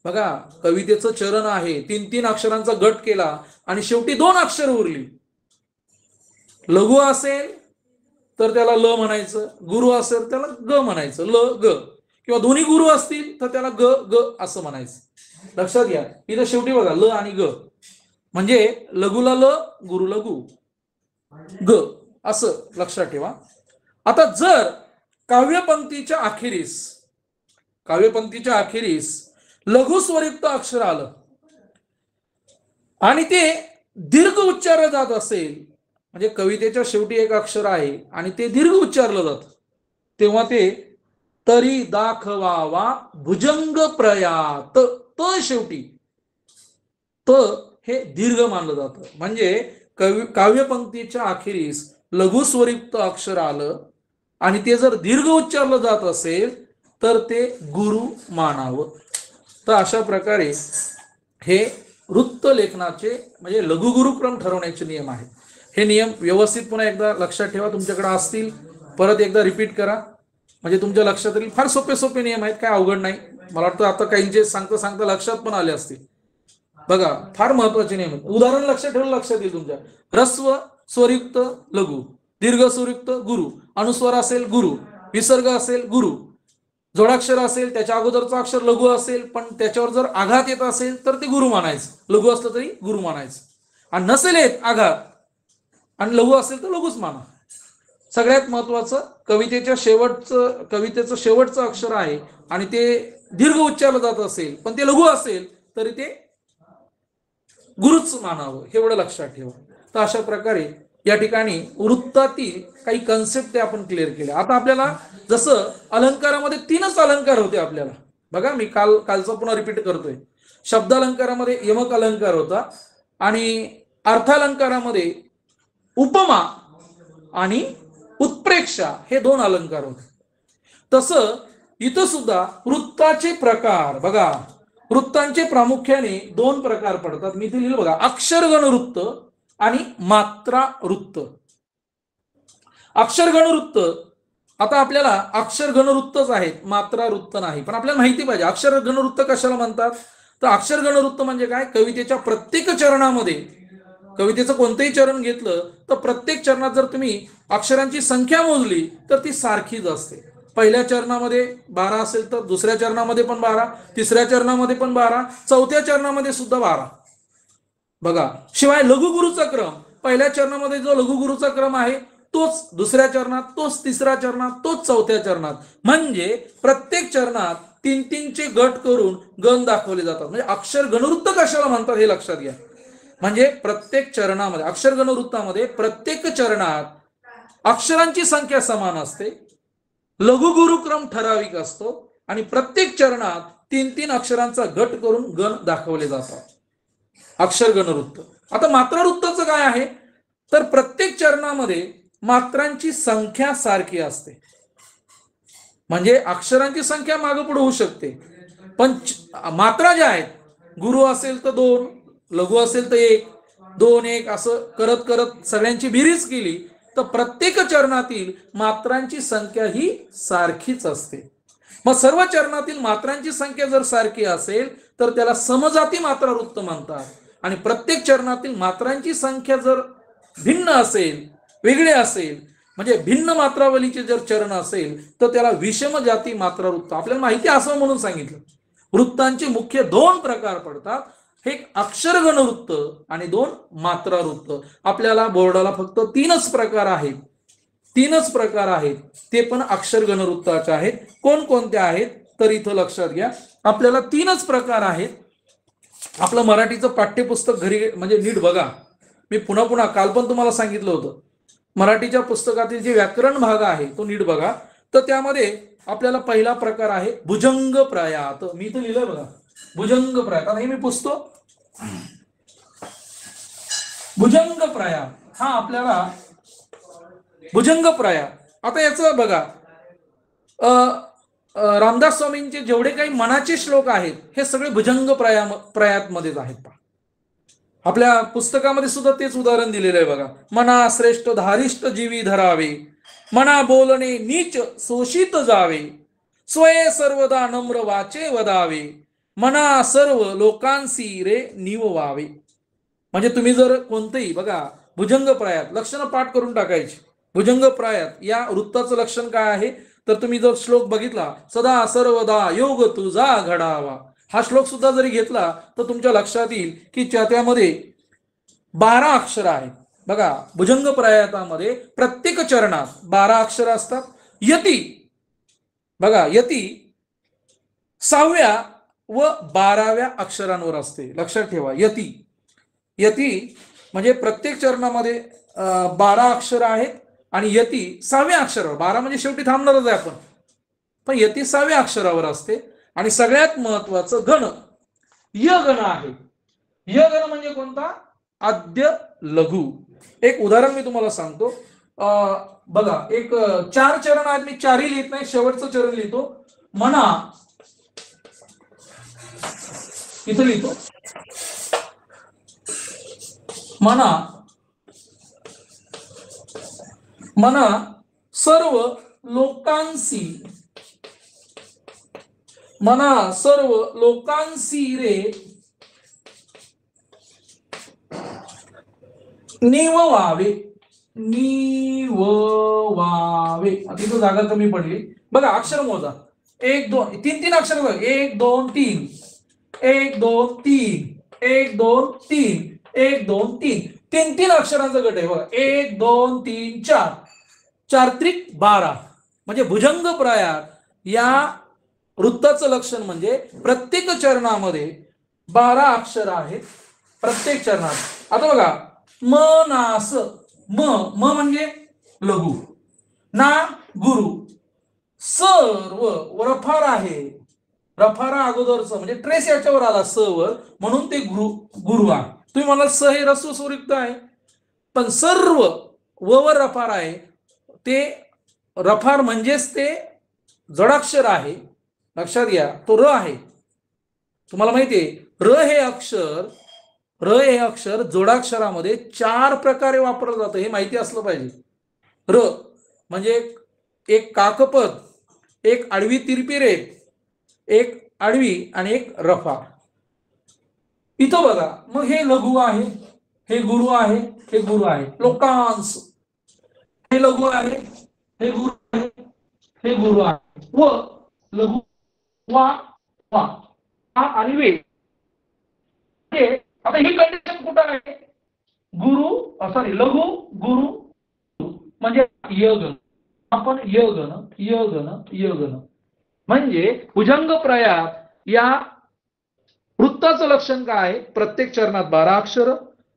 बघा, कवितेचं चरण आहे, तीन तीन अक्षरांचा गट केला आणि शेवटी दोन अक्षर उरली. लघु असेल तर त्याला ल म्हणायचं, गुरु असेल त्याला ग म्हणायचं, ल ग, किंवा दोन्ही गुरु असतील तर त्याला ग ग असं म्हणायचं. लक्षात घ्या, इथं शेवटी बघा ल आणि ग म्हणजे लघुला ल, गुरुला गु, ग असं लक्षात ठेवा. आता जर काव्यपंक्तीच्या अखेरीस लघु स्वरयुक्त अक्षर आलं आणि ते दीर्घ उच्चारलं जात असेल, म्हणजे कवितेच्या शेवटी एक अक्षर आहे आणि ते दीर्घ उच्चारलं जात, तेव्हा ते तरी दाखवावा भुजंग प्रयात, त शेवटी त हे दीर्घ मानलं जातं. म्हणजे काव्यपंक्तीच्या अखेरीस लघु स्वरयुक्त अक्षर आलं आणि ते जर दीर्घ उच्चारलं जात असेल तर ते गुरु मानावं. तर अशा प्रकारे हे वृत्त लेखनाचे म्हणजे लघु गुरुक्रम ठरवण्याचे नियम आहेत. हे नियम व्यवस्थित पुन्हा एकदा लक्षात ठेवा, तुमच्याकडे असतील, परत एकदा रिपीट करा म्हणजे तुमच्या लक्षात येईल. फार सोपे सोपे नियम आहेत, काय अवघड नाही. मला वाटतं आता काहींचे सांगता सांगता लक्षात पण आले असतील. बघा, फार महत्वाचे नियम आहेत. उदाहरण लक्षात ठेवलं लक्षात येईल तुमच्या. ह्रस्व स्वरयुक्त लघु, दीर्घ स्वरयुक्त गुरु, अनुस्वर असेल गुरु, विसर्ग असेल गुरु, जोडाक्षर असेल त्याच्या अगोदरचा अक्षर लघु असेल पण त्याच्यावर जर आघात येत असेल तर ते गुरु मानायचं, लघु असलं तरी गुरु मानायचं. आणि नसेल येत आघात आणि लघु असेल तर लघुच माना. सगळ्यात महत्वाचं कवितेचं शेवटचं अक्षर आहे आणि ते दीर्घ उच्चारलं जात असेल पण ते लघु असेल तरी ते गुरुच मानावं, एवढं लक्षात ठेवा. तर अशा प्रकारे या ठिकाणी वृत्तातील काही कन्सेप्ट आपण क्लिअर केल्या. आता आपल्याला जसं अलंकारामध्ये 3च अलंकार होते आपल्याला, बघा मी कालचा पुन्हा रिपीट करतोय. शब्दालंकारामध्ये यमक अलंकार होता आणि अर्थालंकारामध्ये उपमा आणि उत्प्रेक्षा हे 2 अलंकार होते. तसं इथं सुद्धा वृत्ताचे प्रकार बघा, वृत्तांचे प्रामुख्याने 2 प्रकार पडतात. मी इथे लिहिलं बघा, अक्षरगण वृत्त आणि मात्रा वृत्त. अक्षरगण वृत्त, आता आपल्याला अक्षरगण वृत्तच आहेत, मात्रा वृत्त नाही. पण आपल्याला माहिती पाहिजे अक्षरगण वृत्त कशाला म्हणतात. तर अक्षरगण वृत्त म्हणजे काय, कवितेच्या प्रत्येक चरणामध्ये, कवितेचं कोणतंही चरण घेतलं तर प्रत्येक चरणात जर तुम्ही अक्षरांची संख्या मोजली तर ती सारखीच असते. पहिल्या चरणामध्ये 12 असेल तर दुसऱ्या चरणामध्ये पण 12, तिसऱ्या चरणामध्ये पण 12, चौथ्या चरणामध्ये सुद्धा 12. बघा, शिवाय लघुगुरूचा क्रम, पहिल्या चरणामध्ये जो लघुगुरूचा क्रम आहे तोच दुसऱ्या चरणात, तोच तिसऱ्या चरणात, तोच चौथ्या चरणात. म्हणजे प्रत्येक चरणात 3-3चे गट करून गण दाखवले जातात. म्हणजे अक्षर गणवृत्त कशाला म्हणतात हे लक्षात घ्या. म्हणजे प्रत्येक चरणामध्ये, अक्षर गणवृत्तामध्ये प्रत्येक चरणात अक्षरांची संख्या समान असते, लघुगुरुक्रम ठराविक असतो आणि प्रत्येक चरणात 3-3 अक्षरांचा गट करून गण दाखवले जातात. अक्षर गणवृत्त. आता मात्रा वृत्ताचं काय आहे, तर प्रत्येक चरणामध्ये मात्रांची संख्या सारखी असते. म्हणजे अक्षरांची संख्या मागे पुढे होऊ शकते पण मात्रा ज्या आहेत, गुरु असेल तर 2, लघु असेल तर 1, 2, 1 असं करत करत सगळ्यांची बेरीज केली तर प्रत्येक चरणातील मात्रांची संख्या ही सारखीच असते. मग सर्व चरणातील मात्रांची संख्या जर सारखी असेल तर त्याला समजाती मात्रा वृत्त म्हणतात. आणि प्रत्येक चरणातील मात्रांची संख्या जर भिन्न असेल, वेगळे असेल, म्हणजे भिन्न मात्रावलीचे जर चरण असेल तर त्याला विषम जाती मात्रा वृत्त. आपल्याला माहिती असं म्हणून सांगितलं. वृत्तांचे मुख्य 2 प्रकार पडतात, एक अक्षरगण वृत्त आणि 2 मात्रा वृत्त. आपल्याला बोर्डाला फक्त 3च प्रकार आहेत, 3च प्रकार आहेत, ते पण अक्षरगण वृत्ताचे आहेत. कोणकोणते आहेत तर इथं लक्षात घ्या, आपल्याला 3च प्रकार आहेत. आपलं मराठीचं पाठ्यपुस्तक घरी म्हणजे नीट बघा. मी पुन्हा काल पण तुम्हाला सांगितलं होतं, मराठीच्या पुस्तकातील जे व्याकरण भाग आहे तो नीट बघा. तर त्यामध्ये आपल्याला पहिला प्रकार आहे भुजंग प्रायात. मी इथं लिहिलंय बघा, भुजंग प्रायात. आता हे मी पुसतो. भुजंग प्रायात हा आपल्याला भुजंग प्रायात. आता याचं बघा, रामदास स्वामींचे जेवढे काही मनाचे श्लोक आहेत हे सगळे भुजंग प्रयात मध्येच आहेत. आपल्या पुस्तकामध्ये सुद्धा तेच उदाहरण दिलेलं आहे बघा. मना श्रेष्ठ धारिष्ठ जीवी धरावे, मना बोलणे नीच शोषित जावे, स्वये सर्वदा नम्र वाचे वदावे, मना सर्व लोकांसी रे निववावे. म्हणजे तुम्ही जर कोणतेही बघा, भुजंग प्रायात लक्षणं पाठ करून टाकायची. भुजंग प्रायात या वृत्ताचं लक्षण काय आहे तर तुम्ही जर श्लोक बघितला, सदा सर्वदा योग तुझा घडावा, हा श्लोक सुद्धा जरी घेतला तर तुमच्या लक्षात येईल की त्यामध्ये 12 अक्षर आहेत. बघा, भुजंग प्रायातामध्ये प्रत्येक चरणात 12 अक्षर असतात. यती बघा, यती 6व्या व 12व्या अक्षरांवर असते. लक्षात ठेवा, यती म्हणजे प्रत्येक चरणामध्ये 12 अक्षर आहेत आणि यती 6व्या अक्षरावर, 12 म्हणजे शेवटी थांबणारच आहे आपण, पण यती 6व्या अक्षरावर असते. आणि सगळ्यात महत्वाचं गण, य गण आहे. य गण म्हणजे कोणता, आद्य लघु. एक उदाहरण मी तुम्हाला सांगतो. बघा, एक 4 चरण आहेत, मी 4ही लिहित नाही, शेवटचं चरण लिहितो. मना, इथं लिहितो मना, मना सर्व लोकांसी, मना सर्व लोकांसी रे निववावे, निववावे. तिथं जागा कमी पडली. बघा, अक्षर मोजा. 1 2 3 अक्षर बघा. 1 2 3, 1 2 3, 1 2 3, 1 2 3, 3 अक्षरांचा गट आहे बघा. 1 2 3 4, चारित्रिक 12 म्हणजे भुजंगप्रायात या वृत्ताचं लक्षण म्हणजे प्रत्येक चरणामध्ये 12 अक्षर आहेत प्रत्येक चरणात. आता बघा म नास म म्हणजे लघु, ना गुरु, सर्व रफार आहे, रफारा अगोदरच म्हणजे ट्रेस याच्यावर आला स वर म्हणून ते गुरु आहे. तुम्ही म्हणाल स हे रस्व स्वरयुक्त आहे, पण सर्व वर रफार आहे, ते रफार म्हणजेच ते जडाक्षर आहे. लक्षात घ्या तो र आहे. तुम्हाला माहितीये र हे अक्षर जोडाक्षरामध्ये 4 प्रकारे वापरलं जातं, हे माहिती असलं पाहिजे. र म्हणजे एक काकपद, एक आडवी तिरपी रेघ, एक आडवी आणि एक रफा. इथं बघा मग हे लघु आहे, हे गुरु आहे, हे गुरु आहे. लोकांस हे लघु आहे, हे गुरु आहे, हे गुरु आहे. व लघु वा वा हा आणि वे. आता ही कंडिशन कुठं आहे? गुरु सॉरी लघु गुरु म्हणजे यगण. आपण यगण म्हणजे भुजंगप्रायात या वृत्ताचं लक्षण काय आहे? प्रत्येक चरणात 12 अक्षर,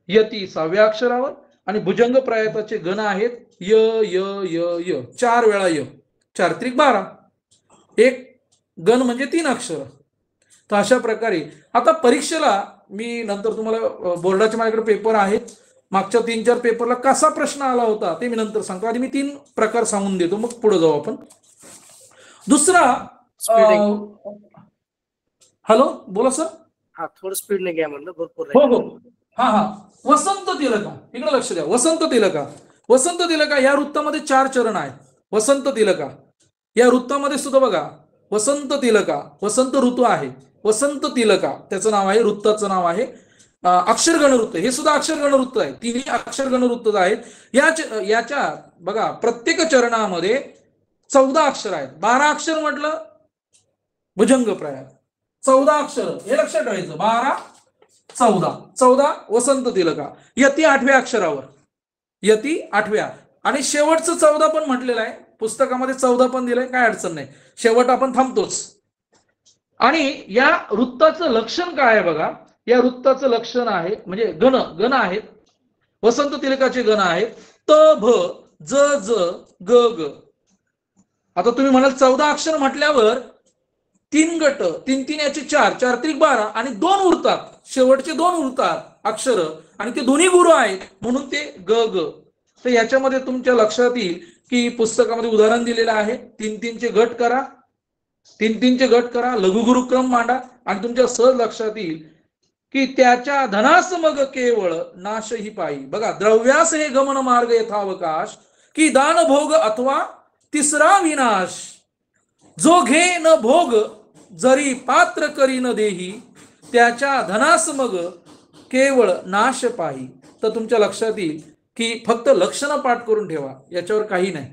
यती 6व्या अक्षरावर आणि भुजंगप्रायाताचे गण आहेत य य य य 4 वेळा य, चारित्रिक 12. एक गण म्हणजे 3 अक्षर. तर अशा प्रकारे आता परीक्षेला मी नंतर तुम्हाला बोर्डाचे माझ्याकडे पेपर आहेत, मागच्या 3-4 पेपरला कसा प्रश्न आला होता ते मी नंतर सांगतो. आधी मी 3 प्रकार सांगून देतो, मग पुढे जाऊ आपण. दुसरा हॅलो बोला सर. हा थोडं स्पीडने घ्या म्हणलं, भरपूर हो हा वसंत तिलका, इकडे लक्ष द्या. वसंत तिलका या वृत्तामध्ये 4 चरण आहेत. वसंत तिलका या वृत्तामध्ये सुद्धा बघा वसंत तिलका, वसंत ऋतू आहे. वसंत तिलका त्याचं नाव आहे, वृत्ताचं नाव आहे अक्षरगण वृत्त. हे सुद्धा अक्षरगण वृत्त आहे, 3 अक्षरगण वृत्त आहेत. याच्या बघा प्रत्येक चरणामध्ये 14 अक्षर आहेत. 12 अक्षर म्हटलं भुजंगप्रायात, 14 अक्षर हे लक्षात ठेवायचं. 12 14 वसंत तिलका. यती 8व्या अक्षरावर, यती 8व्या आणि शेवटचं 14 पण म्हटलेलं आहे पुस्तकामध्ये, 14 पण दिलंय, काय अडचण नाही. शेवट आपण थांबतोच. आणि या वृत्ताचं लक्षण काय आहे बघा. या वृत्ताचं लक्षण आहे म्हणजे गण आहेत. वसंत तिलकाचे गण आहेत त भ ज ज ग ग. आता तुम्ही म्हणाल 14 अक्षर म्हटल्यावर 3 गट, 3 याचे 4, चारित्रिक 12 आणि 2 उरतात, शेवटचे 2 उरतात अक्षर आणि ते दोन्ही गुरु आहेत म्हणून ते ग ग. तर याच्यामध्ये तुमच्या लक्षात येईल की पुस्तकामध्ये उदाहरण दिलेलं आहे. 3-3चे गट करा, 3-3चे गट करा, लघुगुरुक्रम मांडा आणि तुमच्या सहज लक्षात येईल की त्याच्या धनास मग केवळ नाश ही पायी. बघा द्रव्यास हे गमन मार्ग यथावकाश की दान भोग अथवा तिसरा विनाश. जो घे न भोग जरी पात्र करी न देही त्याच्या धनास मग केवळ नाश पाही. तर तुमच्या लक्षात येईल की फक्त लक्षणं पाठ करून ठेवा, याच्यावर काही नाही.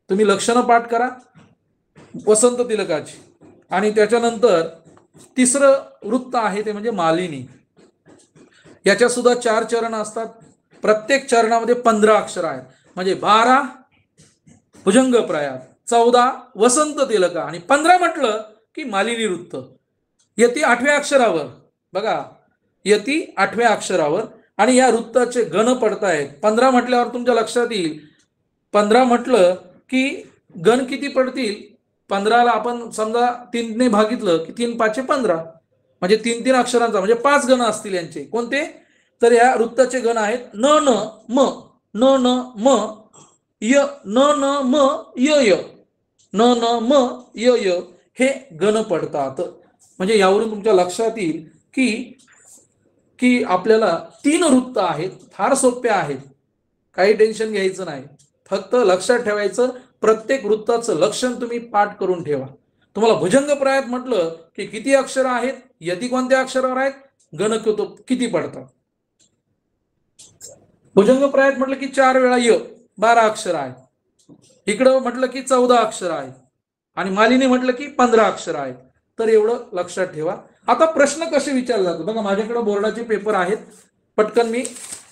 तुम्ही लक्षणं पाठ करा वसंत तिलकाची आणि त्याच्यानंतर 3रं वृत्त आहे ते म्हणजे मालिनी. याच्या सुद्धा 4 चरण असतात. प्रत्येक चरणामध्ये 15 अक्षर आहेत म्हणजे 12 भुजंगप्रायात, 14 वसंत तिलका आणि 15 म्हटलं की मालिनी वृत्त. यती 8व्या अक्षरावर बघा, यती 8व्या अक्षरावर आणि या वृत्ताचे गण पडतायत. 15 म्हटल्यावर तुमच्या लक्षात येईल, 15 म्हटलं की गण किती पडतील. 15ला आपण समजा 3ने भागितलं की 3×5 = 15 म्हणजे 3 अक्षरांचा म्हणजे 5 गण असतील. यांचे कोणते तर या वृत्ताचे गण आहेत न न म, न न म य, न न म य य, न न म य य हे गण पडतात. म्हणजे यावरून तुमच्या लक्षात येईल की आपल्याला 3 वृत्त आहेत, फार सोपे आहेत, काही टेन्शन घ्यायचं नाही. फक्त लक्षात ठेवायचं प्रत्येक वृत्ताचं लक्षण तुम्ही पाठ करून ठेवा. तुम्हाला भुजंगप्रायात म्हटलं की किती अक्षर आहेत, यती कोणत्या अक्षरावर आहेत, गण किती पडतात. भुजंगप्रायात म्हटलं की 4 वेळा य 12 अक्षर आहेत, इकडं म्हटलं की 14 अक्षर आहेत आणि मालिनी म्हटलं की 15 अक्षर आहेत. तर एवढं लक्षात ठेवा. आता प्रश्न कसे विचारले जातात बघा. माझ्याकडे बोर्डाचे पेपर आहेत, पटकन मी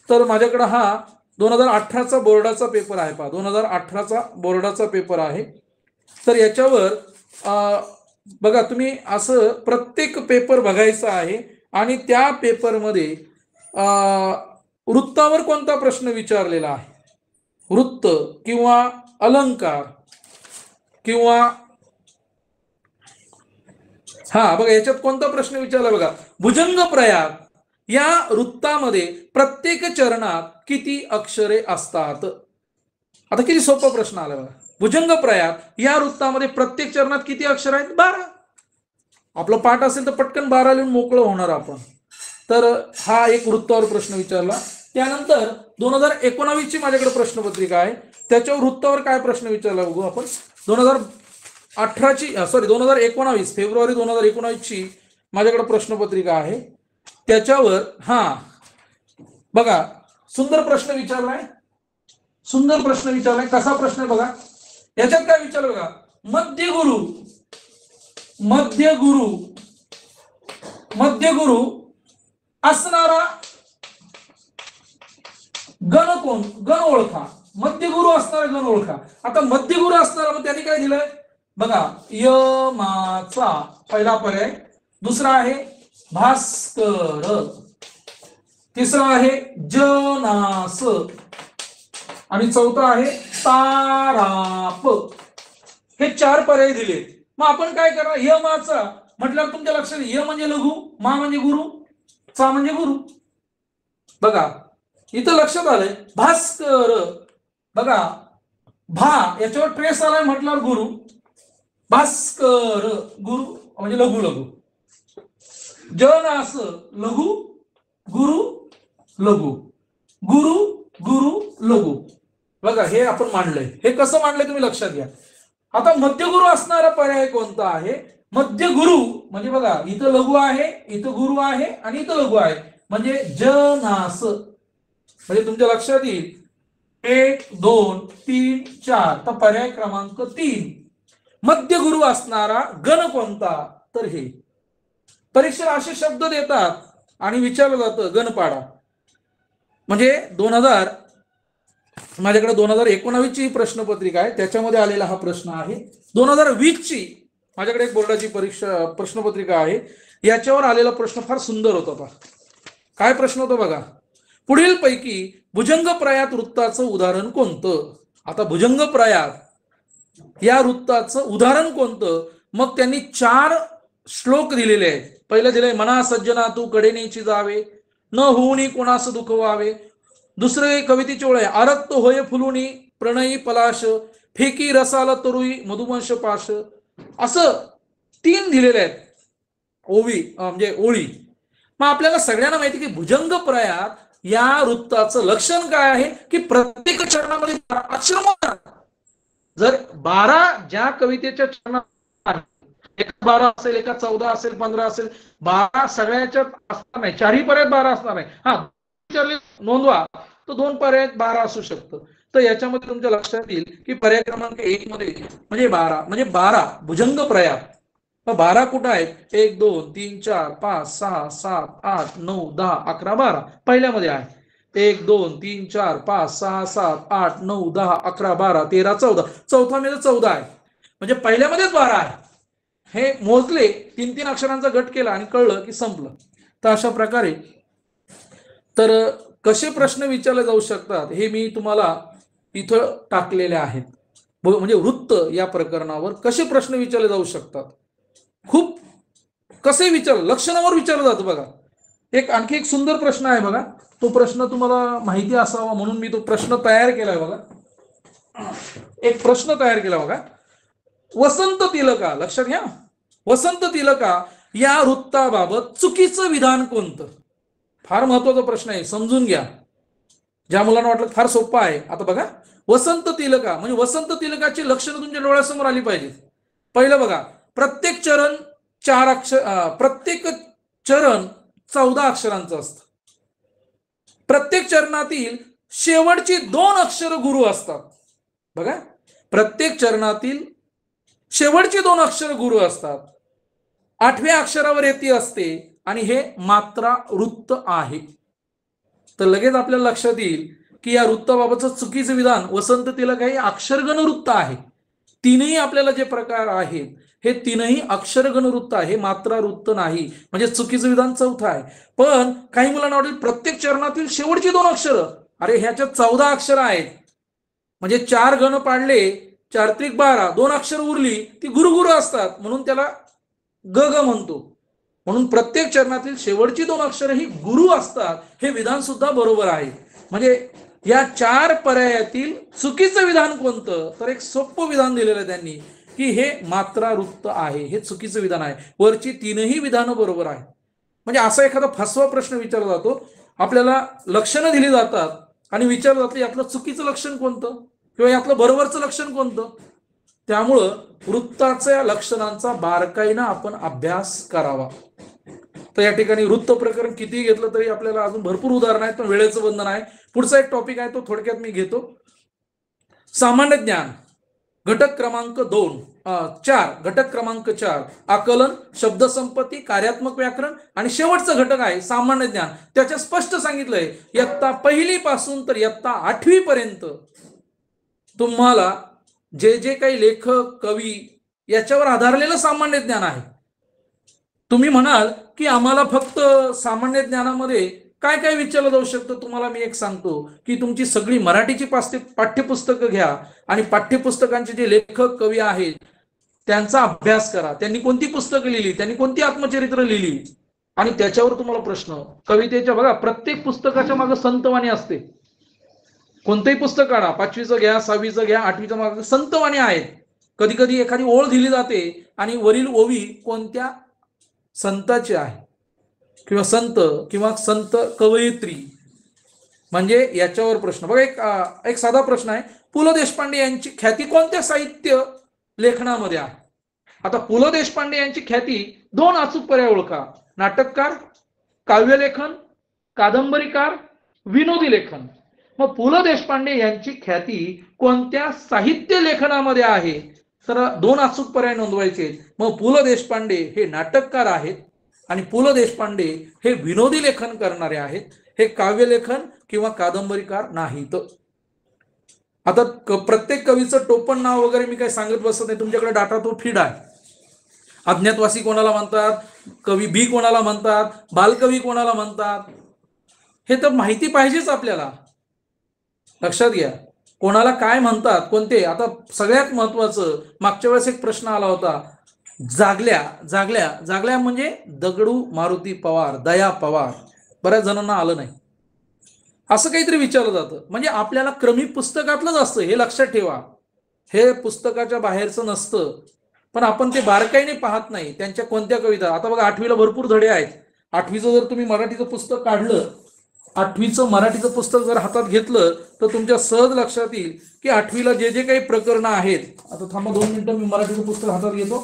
तर माझ्याकडे हा 2018चा बोर्डाचा पेपर आहे पहा, 2018चा बोर्डाचा पेपर आहे. तर याच्यावर बघा तुम्ही असं प्रत्येक पेपर बघायचा आहे आणि त्या पेपरमध्ये वृत्तावर कोणता प्रश्न विचारलेला आहे, वृत्त किंवा अलंकार किंवा बघा याच्यात कोणता प्रश्न विचारला बघा, भुजंग प्रयाग या वृत्तामध्ये प्रत्येक चरणात किती अक्षरे असतात. आता किती सोपा प्रश्न आला बघा, भुजंग प्रयाग या वृत्तामध्ये प्रत्येक चरणात किती अक्षर आहेत, 12. आपलं पाठ असेल तर पटकन 12 लिहून मोकळं होणार आपण. तर हा एक वृत्तावर प्रश्न विचारला. त्यानंतर 2019ची माझ्याकडे प्रश्नपत्रिका आहे, त्याच्यावर वृत्तावर काय प्रश्न विचारला बघू आपण. 2019 फेब्रुवारी 2019ची माझ्याकडे प्रश्नपत्रिका आहे, त्याच्यावर बघा सुंदर प्रश्न विचारलाय. कसा प्रश्न आहे बघा, याच्यात काय विचारलं बघा, मध्यगुरु असणारा गण ओळखा. मध्यगुरु असणारा गण ओळखा. आता मध्यगुरु असणारा मग त्यांनी काय दिलंय बघा, यमाचा पहिला पर्याय, दुसरा आहे भास्कर, तिसरा आहे जनास आणि चौथा आहे ताराप. हे 4 पर्याय दिले. मग आपण काय करणार, यमाचा म्हटल्यावर तुमच्या लक्षात य म्हणजे लघु, मा म्हणजे गुरु, चा म्हणजे गुरु. बघा इथं लक्षात आलंय भास्कर, बघा भा याच्यावर ट्रेस आलाय म्हटल्यावर गुरु, भास्कर गुरु म्हणजे लघु लघु, जनास लघु, गुरु लघु, गुरु गुरु लघु. बघा हे आपण मांडलंय. हे कसं मांडलंय तुम्ही लक्षात घ्या. आता मध्यगुरु असणारा पर्याय कोणता आहे, मध्यगुरु म्हणजे बघा इथं लघु आहे, इथं गुरु आहे आणि इथं लघु आहे, म्हणजे जनास. म्हणजे तुमच्या लक्षात येईल 1 2 3 4. तर पर्याय क्रमांक 3 मध्यगुरु असणारा गण कोणता, तर हे. परीक्षेला असे शब्द देतात आणि विचारलं जातं गणपाडा. म्हणजे माझ्याकडे 2019ची प्रश्नपत्रिका आहे, त्याच्यामध्ये आलेला हा प्रश्न आहे. 2020ची माझ्याकडे एक बोर्डाची प्रश्नपत्रिका आहे, याच्यावर आलेला प्रश्न फार सुंदर होता. काय प्रश्न होता बघा, पुढील पैकी भुजंग प्रयात वृत्ताचं उदाहरण कोणतं. आता भुजंग प्रयात या वृत्ताचं उदाहरण कोणतं. मग त्यांनी 4 श्लोक दिलेले आहेत. पहिलं दिलंय, मना सज्जना तू कडेनेची जावे, न होऊनी कोणास दुःख व्हावे. दुसरे कवितेची ओळ आहे, आरक्त होय फुलुनी प्रणयी पलाश, फेकी रसाला तरुई मधुवंश पाश. असं 3 दिलेले आहेत म्हणजे ओळी. मग आपल्याला सगळ्यांना माहिती की भुजंग प्रयात या वृत्ताचं लक्षण काय आहे की प्रत्येक चरणामध्ये अक्षर. जर 12 ज्या कवितेच्या चरणात एका 12 असेल, एका 14 असेल, 15 असेल, 12 सगळ्याच्यात असणार नाही. 4ही पर्याय 12 असणार नाही. नोंदवा तर 2 पर्याय 12 असू शकतं. तर याच्यामध्ये तुमच्या लक्षात येईल की पर्याय क्रमांक 1 मध्ये म्हणजे 12 भुजंग प्रयात. 12 कुठं आहेत, 1 2 3 4 5 6 7 8 9 10 11 12 पहिल्यामध्ये आहे. 1 2 3 4 5 6 7 8 9 10 11 12 13 14. चौथा मध्ये 14 आहे, म्हणजे पहिल्यामध्येच 12 आहे. हे मोजले, 3 अक्षरांचा गट केला आणि कळलं की संपलं. तर अशा प्रकारे तर कसे प्रश्न विचारले जाऊ शकतात हे मी तुम्हाला इथं टाकलेले आहेत. म्हणजे वृत्त या प्रकरणावर कसे प्रश्न विचारले जाऊ शकतात, खूप कसे लक्षणावर विचारलं जातं बघा. आणखी एक सुंदर प्रश्न आहे बघा, तो प्रश्न तुम्हाला माहिती असावा म्हणून मी तो प्रश्न तयार केलाय बघा. एक प्रश्न तयार केला बघा, वसंत तिलका, लक्षात घ्या, वसंत तिलका या वृत्ताबाबत चुकीचं विधान कोणतं. फार महत्वाचा प्रश्न आहे, समजून घ्या. ज्या मुलांना वाटलं फार सोपं आहे. आता बघा, वसंत तिलका म्हणजे वसंत तिलकाची लक्षणं तुमच्या डोळ्यासमोर आली पाहिजेत. पहिलं बघा, प्रत्येक चरण 4 अक्षर, प्रत्येक चरण 14 अक्षरांचं असतं. प्रत्येक चरणातील शेवटची 2 अक्षर गुरु असतात. बघा, प्रत्येक चरणातील शेवटची 2 अक्षर गुरु असतात. 8व्या अक्षरावर येती असते आणि हे मात्रा वृत्त आहे. तर लगेच आपल्याला लक्षात येईल की या वृत्ताबाबतचं चुकीचं विधान वसंत तिलक हे अक्षरगण वृत्त आहे. तीनही आपल्याला जे प्रकार आहेत हे तीनही अक्षरगण वृत्त आहे, मात्रा वृत्त नाही. म्हणजे चुकीचं विधान चौथं आहे. पण काही मुलांना वाटेल प्रत्येक चरणातील शेवटची 2 अक्षरं, अरे ह्याच्यात 14 अक्षरं आहेत, म्हणजे 4 गण पाडले, 4 त्रिक 12, 2 अक्षर उरली ती गुरुगुरु असतात, म्हणून त्याला ग ग म्हणतो. म्हणून प्रत्येक चरणातील शेवटची 2 अक्षर ही गुरु असतात, हे विधान सुद्धा बरोबर आहे. म्हणजे या 4 पर्यायातील चुकीचं विधान कोणतं, तर एक सोपं विधान दिलेलं आहे त्यांनी की हे मात्रावृत्त आहे, हे चुकीचं विधान आहे. वरची तीनही विधानं बरोबर आहे. म्हणजे असा एखादा फसवा प्रश्न विचारला जातो, आपल्याला लक्षणं दिली जातात आणि विचारलं जातं यातलं चुकीचं लक्षण कोणतं किंवा यातलं बरोबरचं लक्षण कोणतं. त्यामुळं वृत्ताच्या लक्षणांचा बारकाईनं आपण अभ्यास करावा. तर या ठिकाणी वृत्त प्रकरण कितीही घेतलं तरी आपल्याला अजून भरपूर उदाहरण आहेत, पण वेळेचं बंधन आहे. पुढचा एक टॉपिक आहे तो थोडक्यात मी घेतो. सामान्य ज्ञान घटक क्रमांक 4 घटक क्रमांक 4 आकलन, शब्दसंपत्ती, कार्यात्मक व्याकरण आणि शेवटचं घटक आहे सामान्य ज्ञान. त्याच्या स्पष्ट सांगितलंय इयत्ता 1 पासून तर इयत्ता 8वी पर्यंत तुम्हाला जे जे काही लेखक कवी याच्यावर आधारलेलं सामान्य ज्ञान आहे. तुम्ही म्हणाल की आम्हाला फक्त सामान्य ज्ञानामध्ये काय काय विचारलं जाऊ शकतं, तुम्हाला मी एक सांगतो की तुमची सगळी मराठीची पाठ्यपुस्तकं घ्या आणि पाठ्यपुस्तकांचे जे लेखक कवी आहेत त्यांचा अभ्यास करा. त्यांनी कोणती पुस्तकं लिहिली, त्यांनी कोणती आत्मचरित्र लिहिली आणि त्याच्यावर तुम्हाला प्रश्न. कवितेच्या बघा प्रत्येक पुस्तकाच्या मागे संतवाणी असते. कोणतंही पुस्तक काढा, 5वीचं घ्या, 6वीचं घ्या, 8वीचं मागे संतवाणी आहेत. कधी कधी एखादी ओळ दिली जाते आणि वरील ओवी कोणत्या संताची आहे किंवा संत कवयित्री, म्हणजे याच्यावर प्रश्न. बघा एक साधा प्रश्न आहे, पु ल देशपांडे यांची ख्याती कोणत्या साहित्य लेखनामध्ये आहे. आता पु ल देशपांडे यांची ख्याती 2 अचूक पर्याय ओळखा. नाटककार, काव्यलेखन, कादंबरीकार, विनोदी लेखन. मग पु ल देशपांडे यांची ख्याती कोणत्या साहित्य लेखनामध्ये आहे, तर 2 अचूक पर्याय नोंदवायचे. मग पु ल देशपांडे हे नाटककार आहेत आणि पु ल देशपांडे हे विनोदी लेखन करणारे आहेत, हे काव्यलेखन किंवा कादंबरीकार नाहीत. आता प्रत्येक कवीचं टोपण नाव वगैरे मी काही सांगत बसत नाही, तुमच्याकडे डाटा तो फीड आहे. अज्ञातवासी कोणाला म्हणतात, कवी बी कोणाला म्हणतात, बालकवी कोणाला म्हणतात, हे तर माहिती पाहिजेच आपल्याला. लक्षात घ्या कोणाला काय म्हणतात, कोणते. आता सगळ्यात महत्वाचं, मागच्या वेळेस एक प्रश्न आला होता, जागल्या म्हणजे दगडू मारुती पवार, दया पवार, बऱ्याच जणांना आलं नाही. असं काहीतरी विचारलं जातं. म्हणजे आपल्याला क्रमिक पुस्तकातलंच असतं, हे लक्षात ठेवा. हे पुस्तकाच्या बाहेरचं नसतं, पण आपण ते बारकाईने पाहत नाही. त्यांच्या कोणत्या कविता, आता बघा 8वीला भरपूर धडे आहेत. 8वीचं जर तुम्ही मराठीचं पुस्तक काढलं, 8वीचं मराठीचं पुस्तक जर हातात घेतलं तर तुमच्या सहज लक्षात येईल की 8वीला जे जे काही प्रकरणं आहेत. आता थांबा 2 मिनिटं, मी मराठीचं पुस्तक हातात घेतो.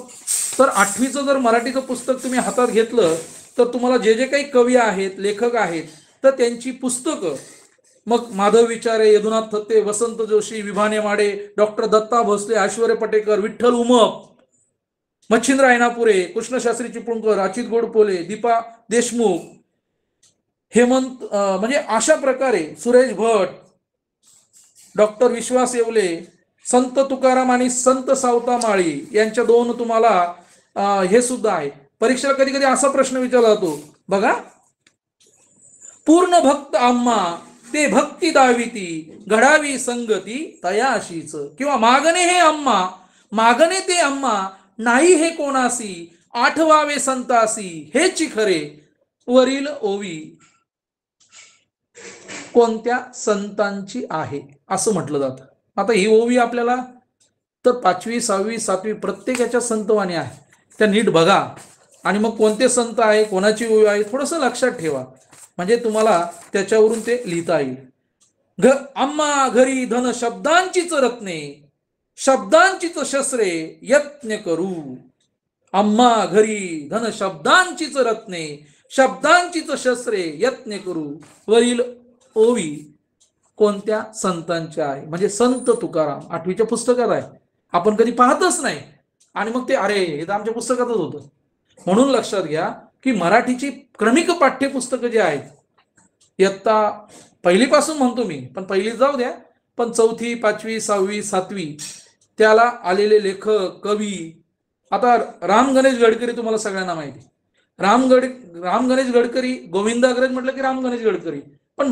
तर 8वीचं जर मराठीचं पुस्तक तुम्ही हातात घेतलं तर तुम्हाला जे जे काही कवी आहेत, लेखक आहेत, तर त्यांची पुस्तकं, मग माधव विचारे, यदुनाथ थत्ते, वसंत जोशी, विभाने माडे, डॉक्टर दत्ता भोसले, ऐश्वर्य पटेकर, विठ्ठल उमप, मच्छिंद्र ऐनापुरे, कृष्णशास्त्री चिपळूणकर, अचित गोडपोले, दीपा देशमुख, हेमंत, म्हणजे अशा प्रकारे सुरेश भट, डॉक्टर विश्वास येवले, संत तुकाराम आणि संत सावता माळी यांच्या 2 तुम्हाला हे सुद्धा आहे. परीक्षेला कधी कधी असा प्रश्न विचारला जातो बघा, पूर्ण भक्त आम्हा ते भक्ती दाविती, घडावी संगती तयाशीच, किंवा मागणे हे आम्हा, मागणे ते आम्हा, नाही हे कोणासी, आठवावे संतासी, हेची खरे, वरील ओवी कोणत्या संतांची आहे असं म्हटलं जातं. आता ही ओवी आपल्याला तर 5वी 6वी 7वी प्रत्येकाच्या संतवाणी आहे, त्या नीट बघा आणि मग कोणते संत आहे, कोणाची ओवी आहे थोडंसं लक्षात ठेवा, म्हणजे तुम्हाला त्याच्यावरून ते लिहिता येईल. आम्हा घरी धन शब्दांचीच रत्ने, शब्दांचीच शस्त्रे यत्न करू. आम्हा घरी धन शब्दांचीच रत्ने, शब्दांचीच शस्त्रे यत्न करू, वरील ओवी कोणत्या संतांच्या आहे. म्हणजे संत तुकाराम 8वीच्या पुस्तकात आहे, आपण कधी पाहतच नाही आणि मग ते अरे हे तर आमच्या पुस्तकातच होतं. म्हणून लक्षात घ्या की मराठीची क्रमिक पाठ्यपुस्तकं जी आहेत, इयत्ता पहिलीपासून म्हणतो मी, पण पहिली जाऊ द्या, पण चौथी, पाचवी, सहावी, सातवी त्याला आलेले लेखक, कवी. आता राम गणेश गडकरी तुम्हाला सगळ्यांना माहिती. राम गणेश गडकरी, गोविंदाग्रज म्हटलं की राम गणेश गडकरी. पण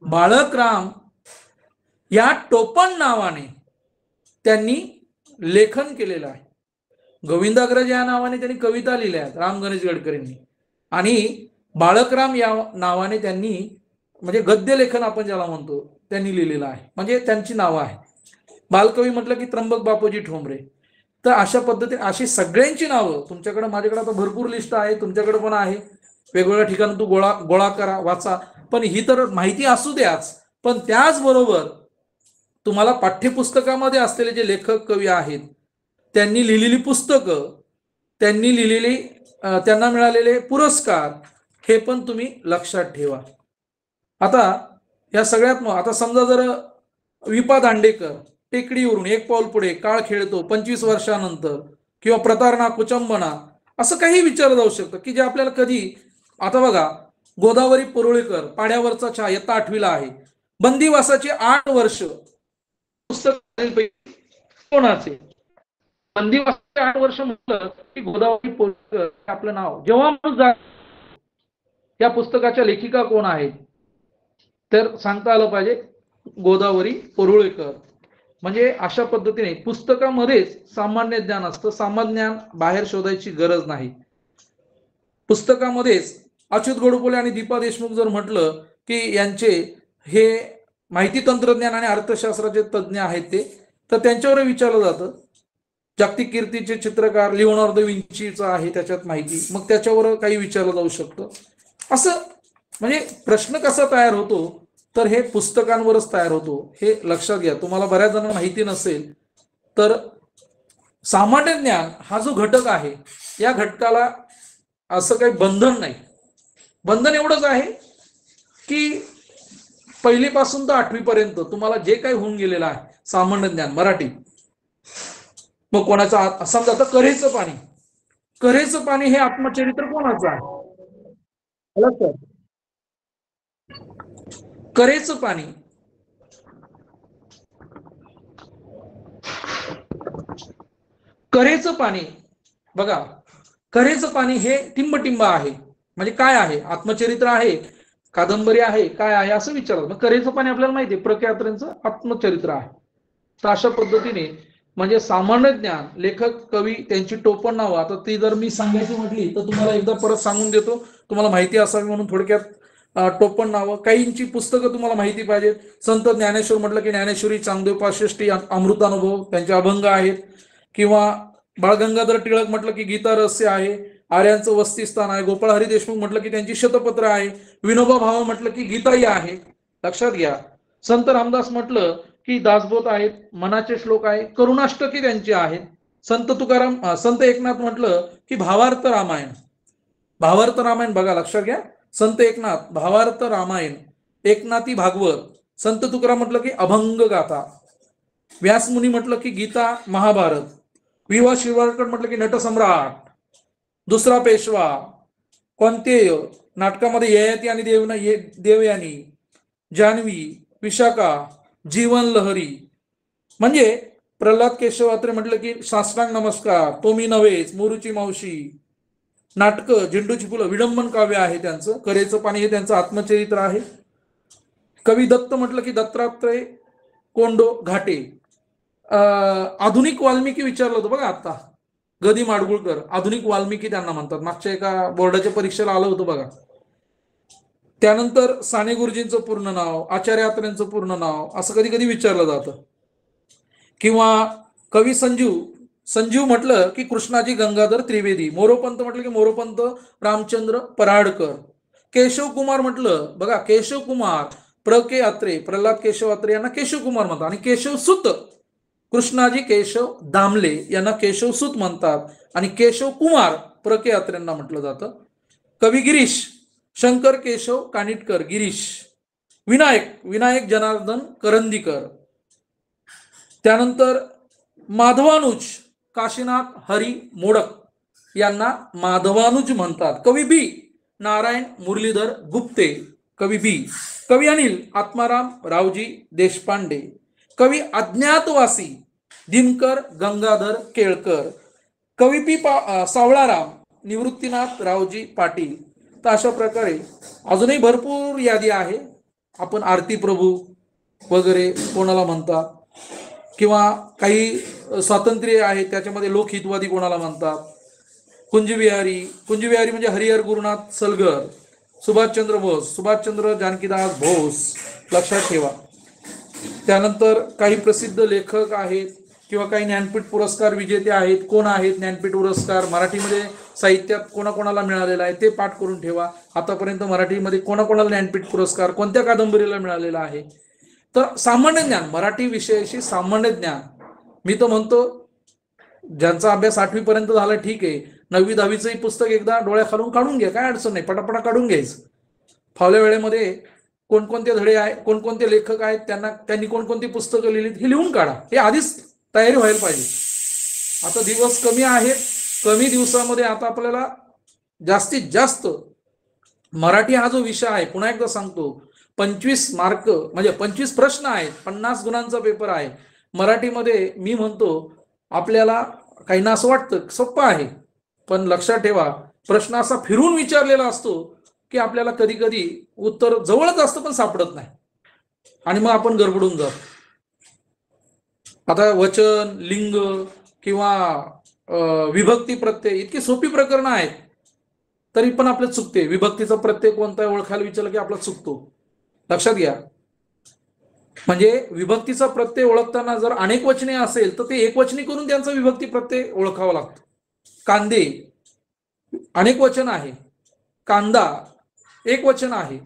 बाळकराम या टोपण नावाने त्यांनी लेखन केलेलं आहे. गोविंदाग्रज या नावाने त्यांनी कविता लिहिल्या आहेत राम गणेश गडकरींनी, आणि बाळकराम या नावाने त्यांनी म्हणजे गद्य लेखन आपण ज्याला म्हणतो त्यांनी लिहिलेलं आहे. म्हणजे त्यांची नावं आहे. बालकवी म्हटलं की त्र्यंबक बापूजी ठोंबरे. तर अशा पद्धतीने अशी सगळ्यांची नावं तुमच्याकडे, माझ्याकडे आता भरपूर लिस्ट आहे, तुमच्याकडे पण आहे. वेगवेगळ्या ठिकाणी तू गोळा करा, वाचा. पण ही तर माहिती असू द्याच, पण त्याचबरोबर तुम्हाला पाठ्यपुस्तकामध्ये असलेले जे लेखक, कवी आहेत, त्यांनी लिहिलेली पुस्तकं, त्यांनी लिहिलेली त्यांना मिळालेले पुरस्कार, हे पण तुम्ही लक्षात ठेवा. आता या सगळ्यात आता समजा जर विपा दांडेकर, टेकडीवरून एक पाऊल पुढे, काळ खेळतो, 25 वर्षानंतर, किंवा प्रतारणा, कुचंबना, असं काही विचारलं जाऊ शकतं की जे आपल्याला कधी. आता बघा, गोदावरी परुळेकर, पाड्यावरचा चहा, इयत्ता 8वीला आहे. बंदिवासाचे 8 वर्ष पुस्तक कोणाचे? बंदिवासाचे 8 वर्ष म्हटलं की गोदावरी परुळेकर आपलं नाव जेव्हा माणूस या पुस्तकाच्या लेखिका कोण आहेत तर सांगता आलं पाहिजे, गोदावरी परुळेकर. म्हणजे अशा पद्धतीने पुस्तकामध्येच सामान्य ज्ञान असतं. सामान्य ज्ञान बाहेर शोधायची गरज नाही. पुस्तकामध्येच अच्युत गोडबोले आणि दीपा देशमुख जर म्हटलं की यांचे हे माहिती तंत्रज्ञान आणि अर्थशास्त्राचे तज्ज्ञ आहेत ते, तर त्यांच्यावर विचारलं जातं. जागतिक कीर्तीचे चित्रकार लिओनार्दो विंचीचं आहे त्याच्यात माहिती, मग त्याच्यावर काही विचारलं जाऊ शकतं. असं म्हणजे प्रश्न कसा तयार होतो तर हे पुस्तकांवरच तयार होतो, हे लक्षात घ्या. तुम्हाला बऱ्याच जणांना माहिती नसेल तर सामान्य ज्ञान हा जो घटक आहे, या घटकाला असं काही बंधन नाही. बंधन एवढंच आहे की पहिलीपासून तर 8वी पर्यंत तुम्हाला जे काही होऊन गेलेलं आहे सामान्य ज्ञान मराठी. मग कोणाचा समजा आता कऱ्हेचं पाणी हे आत्मचरित्र कोणाचं आहे? कऱ्हेचं पाणी बघा, कऱ्हेचं पाणी हे टिंबटिंब आहे. म्हणजे काय आहे? आत्मचरित्र आहे, कादंबरी आहे, काय आहे असं विचारलं. मग कऱ्हेचं पाणी आपल्याला माहिती आहे प्र. के. अत्रेंचं आत्मचरित्र आहे. तर अशा पद्धतीने म्हणजे सामान्य ज्ञान, लेखक, कवी, त्यांची टोपण नावं. आता ती जर मी सांगायची म्हटली तर तुम्हाला एकदा परत सांगून देतो, तुम्हाला माहिती असावी म्हणून थोडक्यात टोपण नावं. काहींची पुस्तकं तुम्हाला माहिती पाहिजेत. संत ज्ञानेश्वर म्हटलं की ज्ञानेश्वरी, चांगदेव पासष्टी, अमृतानुभव त्यांचे अभंग आहेत. किंवा बाळ गंगाधर टिळक म्हटलं की गीता रहस्य आहे, आर्यांचं वसतिस्थान आहे. गोपाळ हरी देशमुख म्हटलं की त्यांची शतपत्र आहे. विनोबा भावे म्हटलं की गीताई आहे. लक्षात घ्या. संत रामदास म्हटलं की दासबोध आहेत, मनाचे श्लोक आहे, करुणाष्टकी त्यांची आहेत. संत एकनाथ म्हटलं की भावार्थ रामायण बघा, लक्षात घ्या. संत एकनाथ भावार्थ रामायण, एकनाथी भागवत. संत तुकाराम म्हटलं की अभंग गाथा. व्यासमुनी म्हटलं की गीता महाभारत. वि. वा. शिरवाडकर म्हटलं की नटसम्राट, दुसरा पेशवा, कोणतेय नाटकामध्ये ययाती आणि देवयानी, जान्हवी, विशाखा, जीवन लहरी. म्हणजे प्रल्हाद केशव अत्रे म्हटलं की साष्टांग नमस्कार, तो मी नव्हेच, मोरूची मावशी. नाटकं, झेंडूची फुलं, विडंबन काव्य आहे त्यांचं. कऱ्हेचं पाणी हे त्यांचं आत्मचरित्र आहे. कवी दत्त म्हटलं की दत्तात्रय कोंडो घाटे. आधुनिक वाल्मिकी विचारलं होतं बघा आता, गदी माडगुळकर, आधुनिक वाल्मिकी त्यांना म्हणतात. मागच्या एका बोर्डाच्या परीक्षेला आलं होतं बघा. त्यानंतर साने गुरुजींचं पूर्ण नाव, आचार्य अत्रेंचं पूर्ण नाव असं कधी कधी विचारलं जातं. किंवा कवी संजीव म्हटलं की कृष्णाजी गंगाधर त्रिवेदी. मोरोपंत म्हटलं की मोरोपंत रामचंद्र पराडकर. केशव कुमार म्हटलं बघा, केशव कुमार प्र. के. अत्रे, प्रल्हाद केशव अत्रे यांना केशव कुमार म्हणतात. आणि केशव सुत कृष्णाजी केशव दामले यांना केशव सुत म्हणतात. आणि केशव कुमार प्र. के. अत्रेंना म्हटलं जातं. कवी गिरीश, शंकर केशव कानिटकर गिरीश. विनायक जनार्दन करंदीकर. त्यानंतर माधवानुज काशीनाथ हरी मोडक यांना माधवानुज म्हणतात. कवी बी. नारायण मुरलीधर गुप्ते. कवी बी, कवी अनिल आत्माराम रावजी देशपांडे, कवी अज्ञातवासी दिनकर गंगाधर केळकर, कवी पी सावळाराम निवृत्तीनाथ रावजी पाटील. तर अशा प्रकारे अजूनही भरपूर यादी आहे. आपण आरती प्रभू वगैरे कोणाला म्हणतात, किंवा काही स्वातंत्र्य आहे त्याच्यामध्ये लोकहितवादी कोणाला म्हणतात. कुंजविहारी म्हणजे हरिहर गुरुनाथ सलगर, सुभाषचंद्र बोस, सुभाषचंद्र जानकीदास बोस, लक्षात ठेवा. त्यानंतर काही प्रसिद्ध लेखक आहेत किंवा काही ज्ञानपीठ पुरस्कार विजेते आहेत. कोण आहेत ज्ञानपीठ पुरस्कार मराठीमध्ये साहित्यात कोणाकोणाला मिळालेला आहे ते पाठ करून ठेवा. आतापर्यंत मराठीमध्ये कोणाकोणाला ज्ञानपीठ पुरस्कार, कोणत्या कादंबरीला मिळालेला आहे. तर सामान्य ज्ञान, मराठी विषयाशी सामान्य ज्ञान, मी तर म्हणतो ज्यांचा अभ्यास 8वी पर्यंत झाला ठीक आहे, 9वी 10वीचंही पुस्तक एकदा डोळ्याखालून काढून घ्या, काय अडचण नाही, पटापटा काढून घ्यायचं. फावल्या वेळेमध्ये कोणकोणते धडे आहेत, कोणकोणते लेखक आहेत, त्यांनी कोणकोणती पुस्तकं लिहिलीत हे लिहून काढा. हे आधीच तयारी व्हायला पाहिजे. आता दिवस कमी आहेत, कमी दिवसामध्ये आता आपल्याला जास्तीत जास्त मराठी हा जो विषय आहे, पुन्हा एकदा सांगतो, 25 मार्क म्हणजे 25 प्रश्न आहेत, 50 गुणांचा पेपर आहे मराठीमध्ये. मी म्हणतो आपल्याला काहींना असं वाटतं सोपं आहे, पण लक्षात ठेवा प्रश्न असा फिरून विचारलेला असतो की आपल्याला कधी कधी उत्तर जवळच असतं पण सापडत नाही, आणि मग आपण गडबडून जातो. आता वचन, लिंग किंवा विभक्ती प्रत्यय इतकी सोपी प्रकरणं आहेत, तरी पण आपलं चुकते. विभक्तीचा प्रत्यय कोणता ओळखायला विचारलं की आपला चुकतो. लक्षात घ्या. म्हणजे विभक्तीचा प्रत्यय ओळखताना जर अनेक वचने असेल तर ते एकवचनी करून त्यांचा विभक्ती प्रत्यय ओळखावा लागतो. कांदे अनेक वचन आहे, कांदा एक वचन आहे,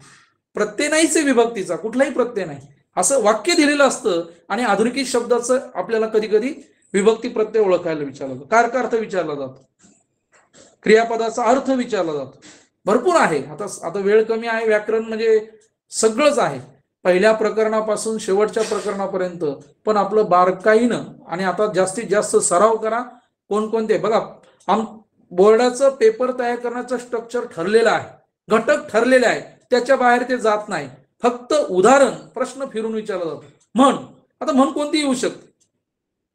प्रत्यय नाहीच आहे विभक्तीचा, कुठलाही प्रत्यय नाही, असं वाक्य दिलेलं असतं. आणि आधुनिक शब्दाचं आपल्याला कधी कधी विभक्ती प्रत्यय ओळखायला विचारला जातो, कारकार्थ विचारला जातो, क्रियापदाचा अर्थ विचारला जातो. भरपूर आहे. आता वेळ कमी आहे, व्याकरण म्हणजे सगळंच आहे, पहिल्या प्रकरणापासून शेवटच्या प्रकरणापर्यंत. पण आपलं बारकाईनं आणि आता जास्तीत जास्त सराव करा. कोणकोणते बघा, बोर्डाचं पेपर तयार करण्याचं स्ट्रक्चर ठरलेलं आहे, घटक ठरलेले आहे, त्याच्या बाहेर ते जात नाही. फक्त उदाहरण प्रश्न फिरून विचारला जातो. म्हण, आता म्हण कोणती येऊ शकते,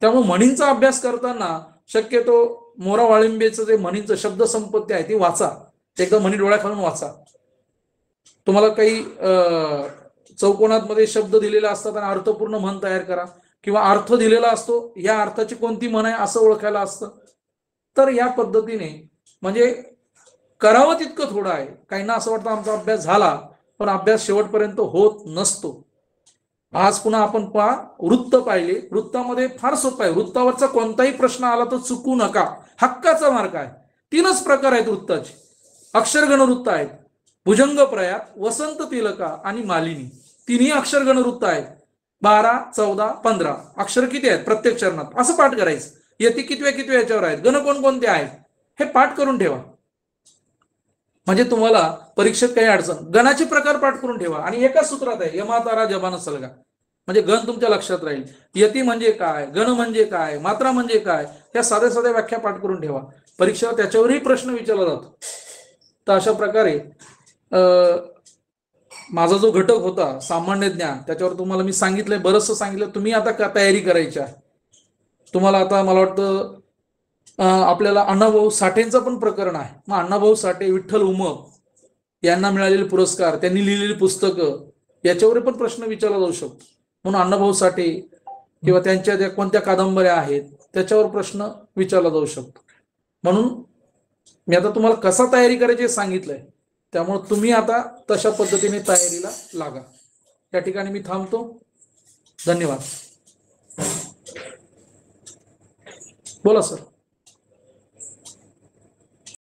त्यामुळे म्हणींचा अभ्यास करताना शक्यतो मोरा वाळिंबेचं जे म्हणींचं शब्दसंपत्ती आहे ती वाचा, एकदा म्हणी डोळ्याखालून वाचा. तुम्हाला काही चौकोनात शब्द दिलेले असतात आणि अर्थपूर्ण म्हण तयार करा, किंवा अर्थ दिलेला असतो, या अर्थाची कोणती म्हण आहे असं ओळखायला असतं. तर या पद्धतीने म्हणजे करावं तितकं थोडं आहे. काहींना असं वाटतं आमचा अभ्यास झाला, पण अभ्यास शेवटपर्यंत होत नसतो. आज पुन्हा आपण वृत्त पाहिले. वृत्तामध्ये फार सोपं आहे, वृत्तावरचा कोणताही प्रश्न आला तर चुकू नका, हक्काचा मार्क आहे. 3च प्रकार आहेत वृत्ताचे, अक्षरगण वृत्त आहेत, भुजंग प्रयात, वसंत तिलका आणि मालिनी. 3ही अक्षरगण वृत्त आहेत. 12, 14, 15 अक्षर किती आहेत प्रत्येक चरणात असं पाठ करायचं. यती कितव्या याच्यावर आहेत, गण कोणकोणते आहेत हे पाठ करून ठेवा, म्हणजे तुम्हाला परीक्षेत काही अडचण. गणाचे प्रकार पाठ करून ठेवा आणि एकाच सूत्रात आहे, यमा तारा जबान सलगा, म्हणजे गण तुमच्या लक्षात राहील. यती म्हणजे काय, गण म्हणजे काय, मात्रा म्हणजे काय, ह्या साध्या साध्या व्याख्या पाठ करून ठेवा. परीक्षेला त्याच्यावरही प्रश्न विचारला जातो. तर अशा प्रकारे माझा जो घटक होता सामान्य ज्ञान, त्याच्यावर तुम्हाला मी सांगितलंय, बरंचसं सांगितलं. तुम्ही आता तयारी करायची आहे. तुम्हाला आता मला वाटतं आपल्याला अण्णाभाऊ साठेंचं पण प्रकरण आहे. मग अण्णाभाऊ साठे, विठ्ठल उमप यांना मिळालेले पुरस्कार, त्यांनी लिहिलेली पुस्तकं, याच्यावर पण प्रश्न विचारला जाऊ शकतो. म्हणून अण्णाभाऊ साठे किंवा त्यांच्या ज्या कोणत्या कादंबऱ्या आहेत त्याच्यावर प्रश्न विचारला जाऊ शकतो. म्हणून मी आता तुम्हाला कसा तयारी करायची हे सांगितलंय, त्यामुळे तुम्ही आता तशा पद्धतीने तयारीला लागा. या ठिकाणी मी थांबतो. धन्यवाद. बोला सर.